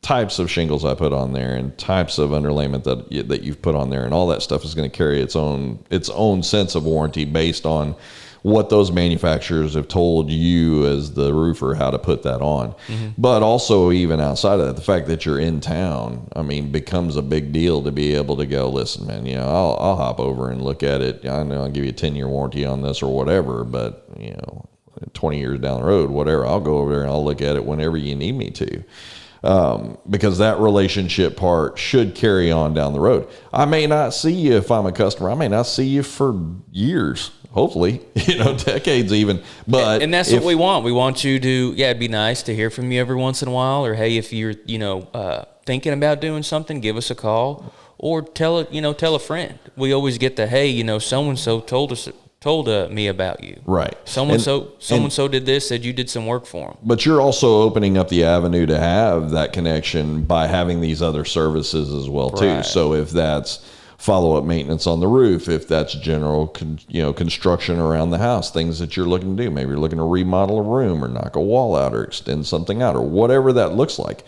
types of shingles I put on there and types of underlayment that you've put on there, and all that stuff is going to carry its own sense of warranty based on what those manufacturers have told you as the roofer how to put that on. Mm-hmm. But also, even outside of that, the fact that you're in town, becomes a big deal to be able to go, listen, man, I'll hop over and look at it. I know I'll give you a 10-year warranty on this or whatever, but 20 years down the road, whatever, I'll go over there and I'll look at it whenever you need me to. Because that relationship part should carry on down the road. I may not see you if I'm a customer. I may not see you for years. Hopefully, decades even. But and that's what we want. We want you to, it'd be nice to hear from you every once in a while. Or hey, if you're, thinking about doing something, give us a call or tell a friend. We always get the hey, so and so told me about you. Right. So did this, said you did some work for them. But you're also opening up the avenue to have that connection by having these other services as well too. Right. So if that's follow-up maintenance on the roof, if that's general, construction around the house, things that you're looking to do. Maybe you're looking to remodel a room or knock a wall out or extend something out or whatever that looks like.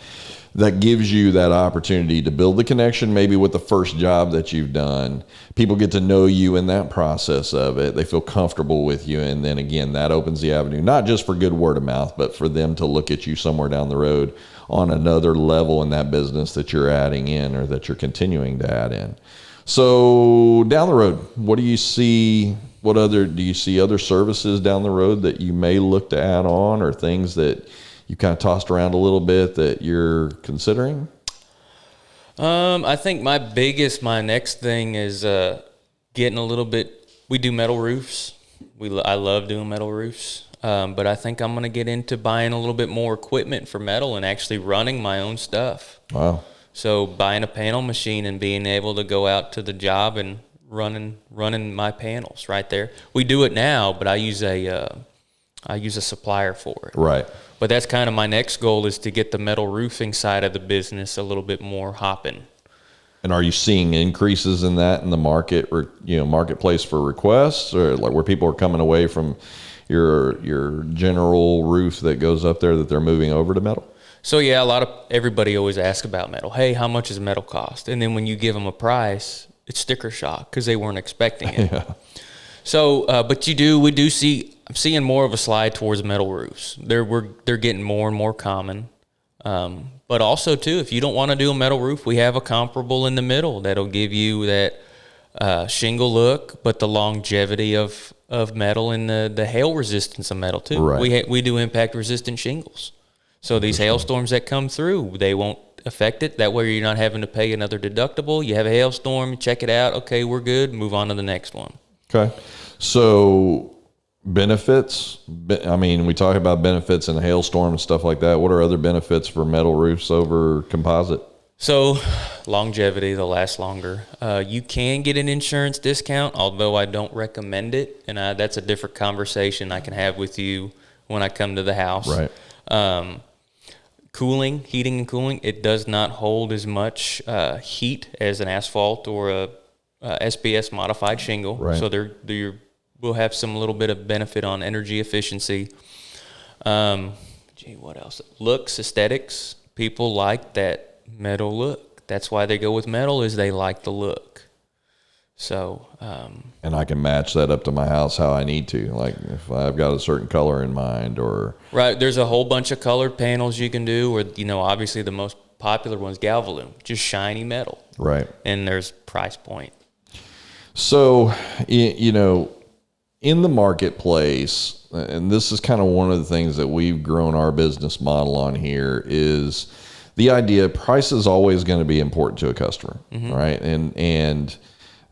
that gives you that opportunity to build the connection maybe with the first job that you've done. People get to know you in that process of it. They feel comfortable with you. And then again, that opens the avenue, not just for good word of mouth, but for them to look at you somewhere down the road on another level in that business that you're adding in or that you're continuing to add in. So down the road, what do you see? Do you see other services down the road that you may look to add on, or things that you kind of tossed around a little bit that you're considering? I think my next thing is getting a little bit. We do metal roofs. I love doing metal roofs, but I think I'm going to get into buying a little bit more equipment for metal and actually running my own stuff. Wow! So buying a panel machine and being able to go out to the job and running my panels right there. We do it now, but I use a supplier for it. Right. But that's kind of my next goal, is to get the metal roofing side of the business a little bit more hopping. And are you seeing increases in that in the market, or marketplace for requests, or like where people are coming away from your general roof that goes up there that they're moving over to metal? So yeah, everybody always asks about metal. Hey, how much does metal cost? And then when you give them a price, it's sticker shock because they weren't expecting it. Yeah. So, but I'm seeing more of a slide towards metal roofs. They're getting more and more common. But also too, if you don't want to do a metal roof, we have a comparable in the middle that'll give you that shingle look, but the longevity of metal and the hail resistance of metal too. Right. We do impact resistant shingles. So these hailstorms that come through, they won't affect it. That way you're not having to pay another deductible. You have a hailstorm, check it out. Okay, we're good. Move on to the next one. Okay. So benefits, I mean, we talk about benefits in a hailstorm and stuff like that. What are other benefits for metal roofs over composite? So longevity, they'll last longer. You can get an insurance discount, although I don't recommend it. And that's a different conversation I can have with you when I come to the house. Right. Heating and cooling, it does not hold as much heat as an asphalt or a SPS modified shingle. Right. So we'll have some little bit of benefit on energy efficiency. What else? Looks, aesthetics. People like that metal look. That's why they go with metal, is they like the look. So, and I can match that up to my house how I need to. Like if I've got a certain color in mind, or right. There's a whole bunch of colored panels you can do, or obviously the most popular one's Galvalume, just shiny metal. Right. And there's price point. So, in the marketplace, and this is kind of one of the things that we've grown our business model on here, is the idea price is always going to be important to a customer, right? And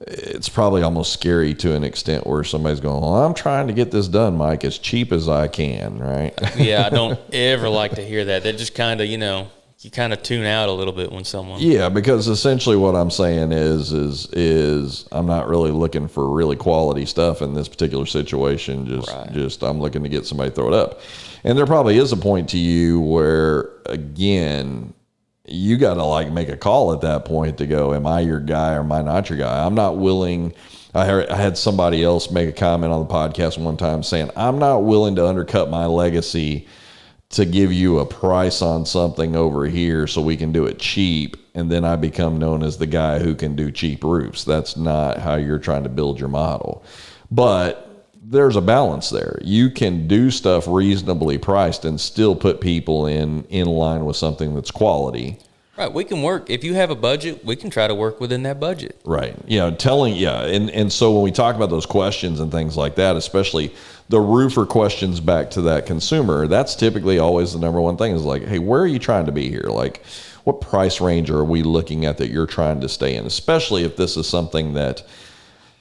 it's probably almost scary to an extent where somebody's going, well, I'm trying to get this done, Mike, as cheap as I can, right? Yeah, I don't ever like to hear that. That just kind of, you kind of tune out a little bit when someone. Yeah, because essentially what I'm saying is I'm not really looking for really quality stuff in this particular situation. Just I'm looking to get somebody to throw it up. And there probably is a point to you where, again, you got to make a call at that point to go, am I your guy or am I not your guy? I'm not willing. I had somebody else make a comment on the podcast one time saying, I'm not willing to undercut my legacy to give you a price on something over here so we can do it cheap, and then I become known as the guy who can do cheap roofs. That's not how you're trying to build your model. But there's a balance there. You can do stuff reasonably priced and still put people in line with something that's quality. Right. We can work. If you have a budget, we can try to work within that budget. Right. And so when we talk about those questions and things like that, especially the roofer questions back to that consumer, that's typically always the number one thing, is like, hey, where are you trying to be here? Like, what price range are we looking at that you're trying to stay in? Especially if this is something that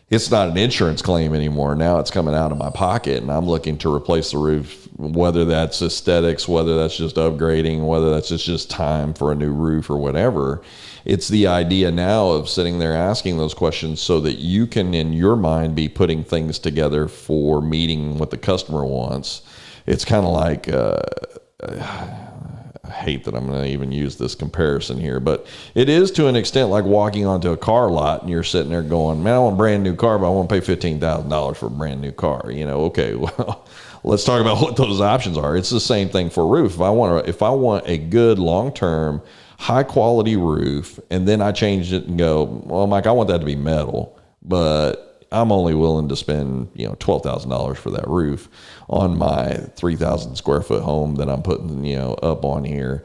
it's not an insurance claim anymore. Now it's coming out of my pocket and I'm looking to replace the roof, whether that's aesthetics, whether that's just upgrading, whether that's just time for a new roof or whatever. It's the idea now of sitting there asking those questions so that you can, in your mind, be putting things together for meeting what the customer wants. It's kind of like, I hate that I'm going to even use this comparison here, but it is to an extent like walking onto a car lot and you're sitting there going, man, I want a brand new car, but I want to pay $15,000 for a brand new car. Okay, well, let's talk about what those options are. It's the same thing for a roof. If I want a good long-term, high quality roof, and then I changed it and go, well, Mike, I want that to be metal, but I'm only willing to spend, $12,000 for that roof on my 3,000 square foot home that I'm putting, up on here.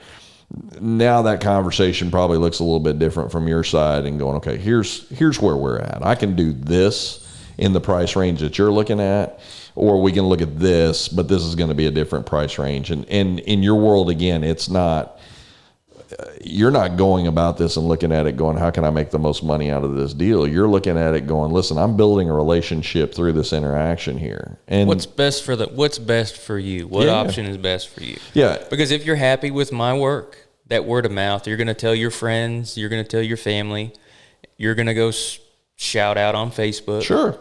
Now that conversation probably looks a little bit different from your side and going, okay, here's where we're at. I can do this in the price range that you're looking at, or we can look at this, but this is going to be a different price range. And in your world, again, it's not, you're not going about this and looking at it going, how can I make the most money out of this deal? You're looking at it going, listen, I'm building a relationship through this interaction here. And what's best for you? What option is best for you? Yeah. Because if you're happy with my work, that word of mouth, you're going to tell your friends, you're going to tell your family, you're going to go shout out on Facebook. Sure.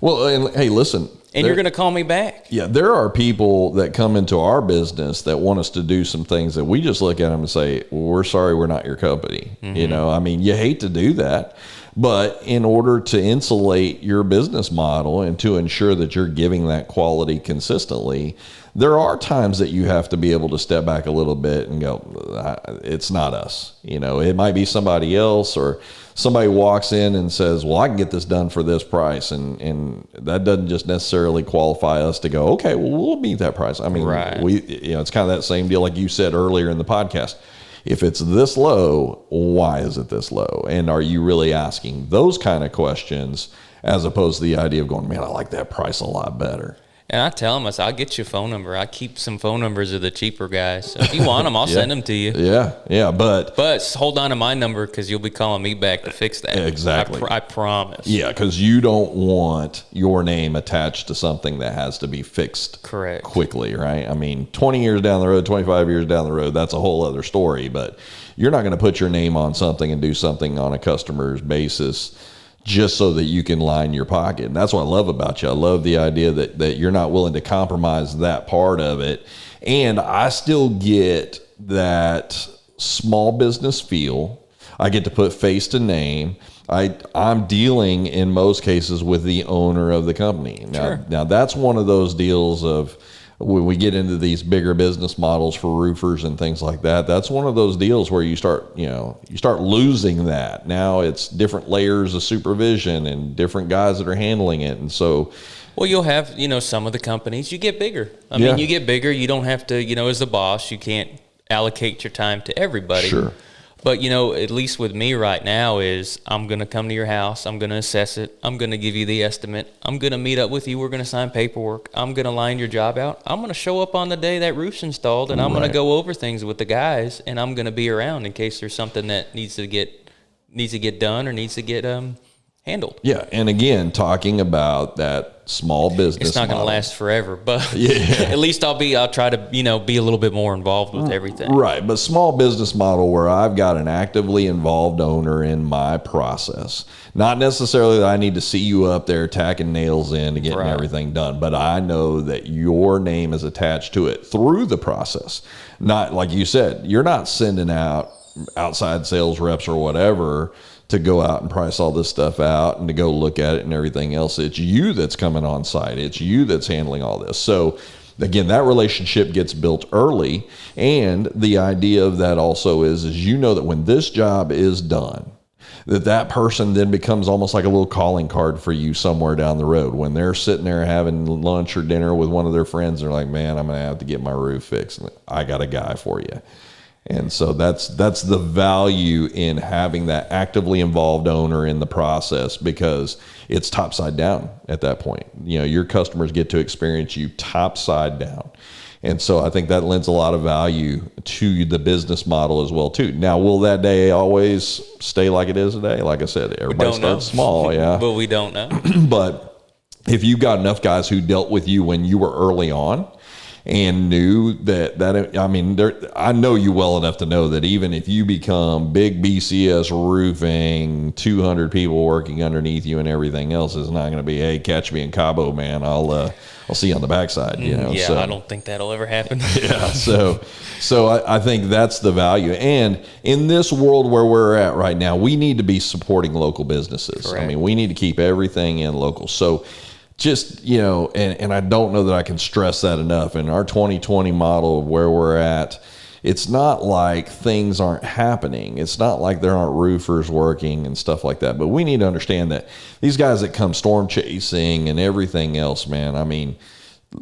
Well, and hey, listen. And you're going to call me back. Yeah, there are people that come into our business that want us to do some things that we just look at them and say, well, we're sorry, we're not your company. Mm-hmm. You hate to do that. But in order to insulate your business model and to ensure that you're giving that quality consistently, there are times that you have to be able to step back a little bit and go, it's not us. It might be somebody else, or somebody walks in and says, well, I can get this done for this price. And that doesn't just necessarily qualify us to go, okay, well, we'll meet that price. Right. It's kind of that same deal like you said earlier in the podcast. If it's this low, why is it this low? And are you really asking those kind of questions as opposed to the idea of going, man, I like that price a lot better? And I tell them, I'll get you a phone number. I keep some phone numbers of the cheaper guys. So if you want them, I'll send them to you. Yeah. But hold on to my number, because you'll be calling me back to fix that. Exactly. I promise. Yeah, because you don't want your name attached to something that has to be fixed quickly, right? 20 years down the road, 25 years down the road, that's a whole other story. But you're not going to put your name on something and do something on a customer's basis just so that you can line your pocket. And that's what I love about you. I love the idea that you're not willing to compromise that part of it. And I still get that small business feel. I get to put face to name. I'm dealing in most cases with the owner of the company. Now that's one of those deals of, when we get into these bigger business models for roofers and things like that, that's one of those deals where you start losing that. Now it's different layers of supervision and different guys that are handling it. And so, well, you'll have, some of the companies, you get bigger. You get bigger. You don't have to, as the boss, you can't allocate your time to everybody. Sure. But, at least with me right now is I'm going to come to your house. I'm going to assess it. I'm going to give you the estimate. I'm going to meet up with you. We're going to sign paperwork. I'm going to line your job out. I'm going to show up on the day that roof's installed, and I'm going to go over things with the guys, and I'm going to be around in case there's something that needs to get done or needs to get handled. Yeah, and again, talking about that small business, it's not going to last forever, but at least I'll try to be a little bit more involved with everything. Right, but small business model where I've got an actively involved owner in my process. Not necessarily that I need to see you up there tacking nails in and getting everything done, but I know that your name is attached to it through the process. Not like you said, you're not sending out outside sales reps or whatever to go out and price all this stuff out and to go look at it and everything else. It's you that's coming on site. It's you that's handling all this. So again, that relationship gets built early. And the idea of that also is that when this job is done, that person then becomes almost like a little calling card for you somewhere down the road. When they're sitting there having lunch or dinner with one of their friends, they're like, man, I'm going to have to get my roof fixed. I got a guy for you. And so that's the value in having that actively involved owner in the process, because it's topside down at that point. Your customers get to experience you topside down. And so I think that lends a lot of value to the business model as well too. Now, will that day always stay like it is today? Like I said, everybody starts small, yeah. But we don't know. But if you've got enough guys who dealt with you when you were early on, and knew I know you well enough to know that even if you become big BCS Roofing, 200 people working underneath you and everything else, is not going to be, hey, catch me in Cabo, man. I'll see you on the backside. Yeah, so, I don't think that'll ever happen. Yeah, so I think that's the value. And in this world where we're at right now, we need to be supporting local businesses. Correct. We need to keep everything in local. So just, and I don't know that I can stress that enough. In our 2020 model of where we're at, it's not like things aren't happening. It's not like there aren't roofers working and stuff like that. But we need to understand that these guys that come storm chasing and everything else, man, I mean,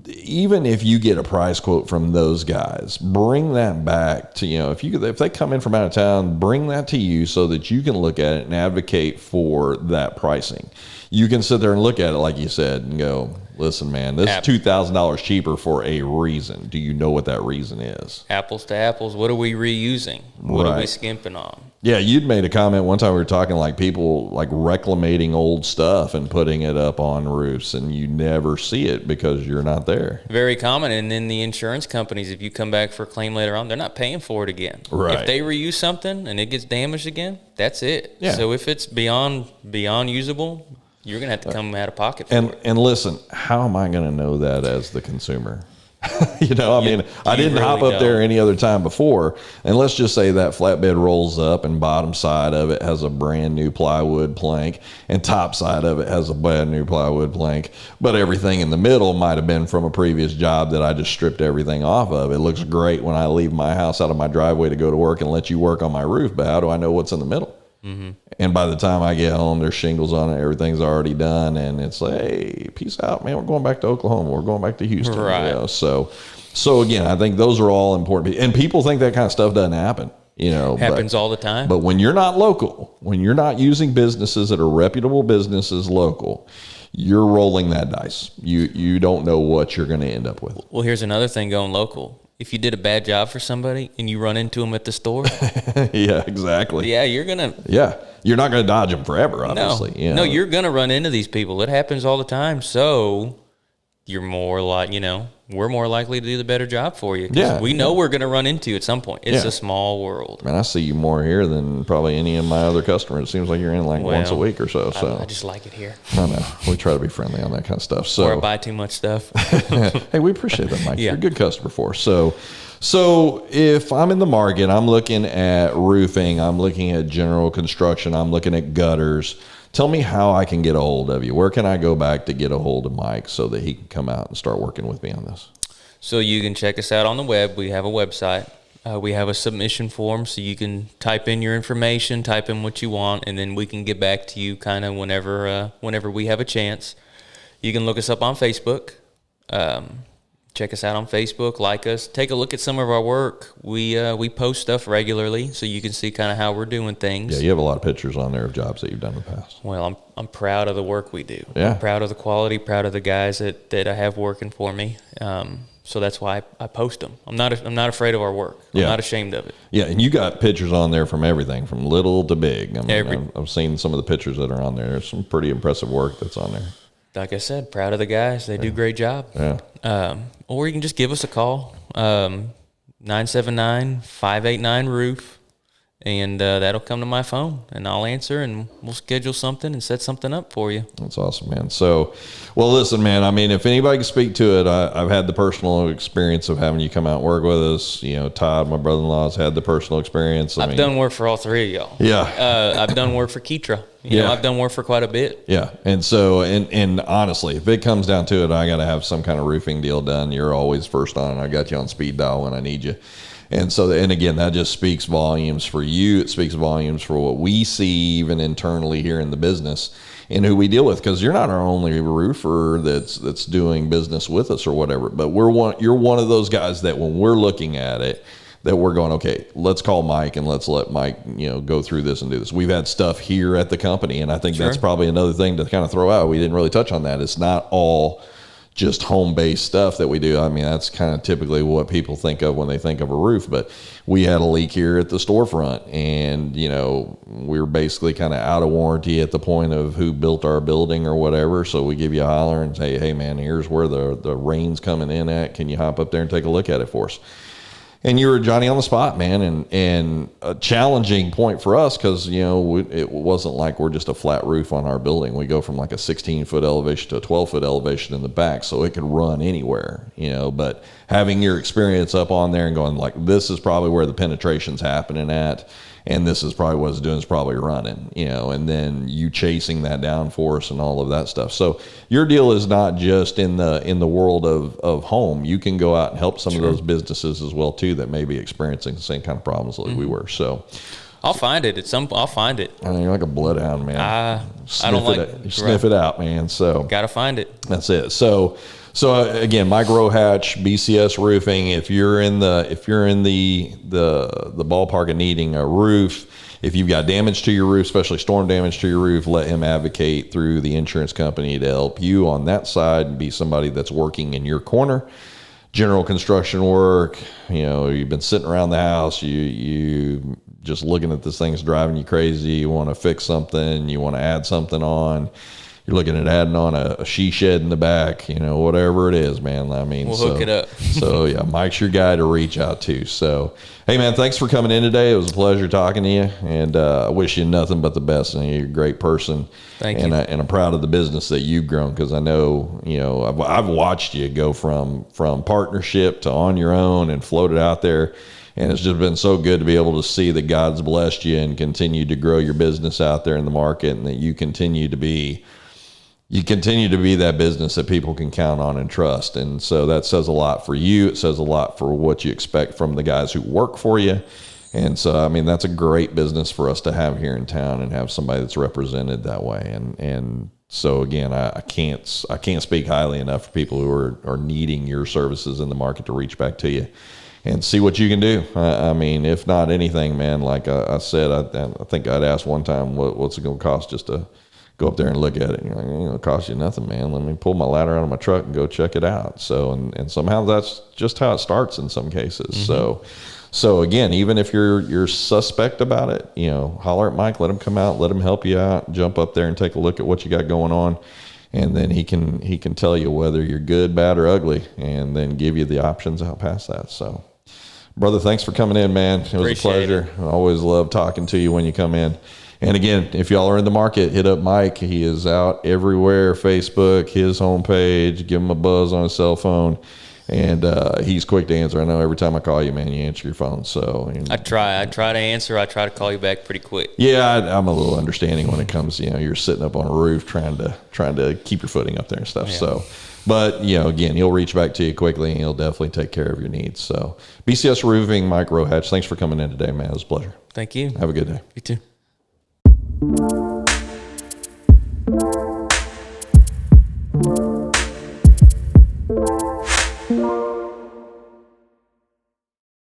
even if you get a price quote from those guys, bring that back to, if they come in from out of town, bring that to you so that you can look at it and advocate for that pricing. You can sit there and look at it, like you said, and go, listen, man, this is $2,000 cheaper for a reason. Do you know what that reason is? Apples to apples. What are we reusing? What are we skimping on? Yeah, you'd made a comment one time, we were talking like people like reclamating old stuff and putting it up on roofs, and you never see it because you're not there. Very common. And then the insurance companies, if you come back for a claim later on, they're not paying for it again. Right. If they reuse something and it gets damaged again, that's it. Yeah. So if it's beyond usable, you're going to have to come out of pocket for it. And listen, how am I going to know that as the consumer? I didn't hop up there any other time before. And let's just say that flatbed rolls up and bottom side of it has a brand new plywood plank and top side of it has a brand new plywood plank. But everything in the middle might have been from a previous job that I just stripped everything off of. It looks great when I leave my house out of my driveway to go to work and let you work on my roof. But how do I know what's in the middle? Mm-hmm. And by the time I get home, there's shingles on it. Everything's already done. And it's like, hey, peace out, man. We're going back to Oklahoma. We're going back to Houston. Right. So again, I think those are all important. And people think that kind of stuff doesn't happen. Happens all the time. But when you're not local, when you're not using businesses that are reputable businesses local, you're rolling that dice. You don't know what you're going to end up with. Well, here's another thing going local. If you did a bad job for somebody and you run into them at the store. Yeah, exactly. Yeah, you're not going to dodge them forever, obviously. No, you're going to run into these people. It happens all the time. So you're more like, we're more likely to do the better job for you. Yeah. We know we're going to run into you at some point. It's a small world. Man, I see you more here than probably any of my other customers. It seems like you're in once a week or so. I just like it here. I know. We try to be friendly on that kind of stuff. So, or I buy too much stuff. Hey, we appreciate that, Mike. You're a good customer for us. So if I'm in the market, I'm looking at roofing, I'm looking at general construction, I'm looking at gutters. Tell me how I can get a hold of you. Where can I go back to get a hold of Mike so that he can come out and start working with me on this? So you can check us out on the web. We have a website. We have a submission form, so you can type in your information, type in what you want, and then we can get back to you kind of whenever we have a chance. You can look us up on Facebook. Check us out on Facebook, like us, take a look at some of our work. We post stuff regularly, so you can see kind of how we're doing things. Yeah, you have a lot of pictures on there of jobs that you've done in the past. Well, I'm proud of the work we do. Yeah. I'm proud of the quality, proud of the guys that I have working for me. So that's why I post them. I'm not afraid of our work. I'm not ashamed of it. Yeah, and you got pictures on there from everything, from little to big. I mean, I've seen some of the pictures that are on there. There's some pretty impressive work that's on there. Like I said, proud of the guys. They do a great job. Yeah. Or you can just give us a call, 979-589-ROOF, and that'll come to my phone, and I'll answer, and we'll schedule something and set something up for you. That's awesome, man. So, well, listen, man, I mean, if anybody can speak to it, I've had the personal experience of having you come out and work with us. Todd, my brother-in-law, has had the personal experience. I've done work for all three of y'all. Yeah. I've done work for Keitra. I've done work for quite a bit. Yeah. And so, and honestly, if it comes down to it, I got to have some kind of roofing deal done. You're always first on. I got you on speed dial when I need you. And so, and again, that just speaks volumes for you. It speaks volumes for what we see even internally here in the business and who we deal with. Because you're not our only roofer that's doing business with us or whatever. But you're one of those guys that when we're looking at it, that we're going, okay, let's call Mike and let's let Mike, go through this and do this. We've had stuff here at the company, and I think that's probably another thing to kind of throw out. We didn't really touch on that. It's not all just home-based stuff that we do. I mean, that's kind of typically what people think of when they think of a roof. But we had a leak here at the storefront, and, we were basically kind of out of warranty at the point of who built our building or whatever. So we give you a holler and say, hey, man, here's where the rain's coming in at. Can you hop up there and take a look at it for us? And you were Johnny on the spot, man, and a challenging point for us because, it wasn't like we're just a flat roof on our building. We go from like a 16-foot elevation to a 12-foot elevation in the back, so it could run anywhere, but having your experience up on there and going like, this is probably where the penetration's happening at, and this is probably what it's doing, is probably running, and then you chasing that down for us and all of that stuff. So your deal is not just in the world of home. You can go out and help some of those businesses as well too that may be experiencing the same kind of problems like we were. So I'll find it I'll find it. I mean, you're like a bloodhound, man. I don't like sniff it out, man. So gotta find it. That's it. So again, Mike Rohach, BCS Roofing. If you're in the ballpark of needing a roof, if you've got damage to your roof, especially storm damage to your roof, let him advocate through the insurance company to help you on that side and be somebody that's working in your corner. General construction work, you've been sitting around the house, you just looking at this thing's driving you crazy. You want to fix something, you want to add something on. You're looking at adding on a she shed in the back, whatever it is, man. I mean, we'll hook it up. So yeah, Mike's your guy to reach out to. So, hey man, thanks for coming in today. It was a pleasure talking to you, and I wish you nothing but the best. And you're a great person. Thank you. And I'm proud of the business that you've grown, because I know, I've watched you go from partnership to on your own and floated out there. And it's just been so good to be able to see that God's blessed you and continued to grow your business out there in the market, and that you continue to be that business that people can count on and trust. And so that says a lot for you. It says a lot for what you expect from the guys who work for you. And so, I mean, that's a great business for us to have here in town and have somebody that's represented that way. And so again, I can't speak highly enough for people who are needing your services in the market to reach back to you and see what you can do. I mean, if not anything, man, like I said, I think I'd asked one time, what's it going to cost just to go up there and look at it? And you're like, it'll cost you nothing, man. Let me pull my ladder out of my truck and go check it out. So, and somehow that's just how it starts in some cases. Mm-hmm. So again, even if you're suspect about it, holler at Mike, let him come out, let him help you out, jump up there and take a look at what you got going on. And then he can tell you whether you're good, bad, or ugly, and then give you the options out past that. So, brother, thanks for coming in, man. It was a pleasure. I always love talking to you when you come in. And again, if y'all are in the market, hit up Mike. He is out everywhere, Facebook, his homepage. Give him a buzz on his cell phone. And he's quick to answer. I know every time I call you, man, you answer your phone. So I try to answer. I try to call you back pretty quick. Yeah, I'm a little understanding when it comes, you're sitting up on a roof trying to keep your footing up there and stuff. Yeah. So, but again, he'll reach back to you quickly, and he'll definitely take care of your needs. So, BCS Roofing, Mike Rohach, thanks for coming in today, man. It was a pleasure. Thank you. Have a good day. You too.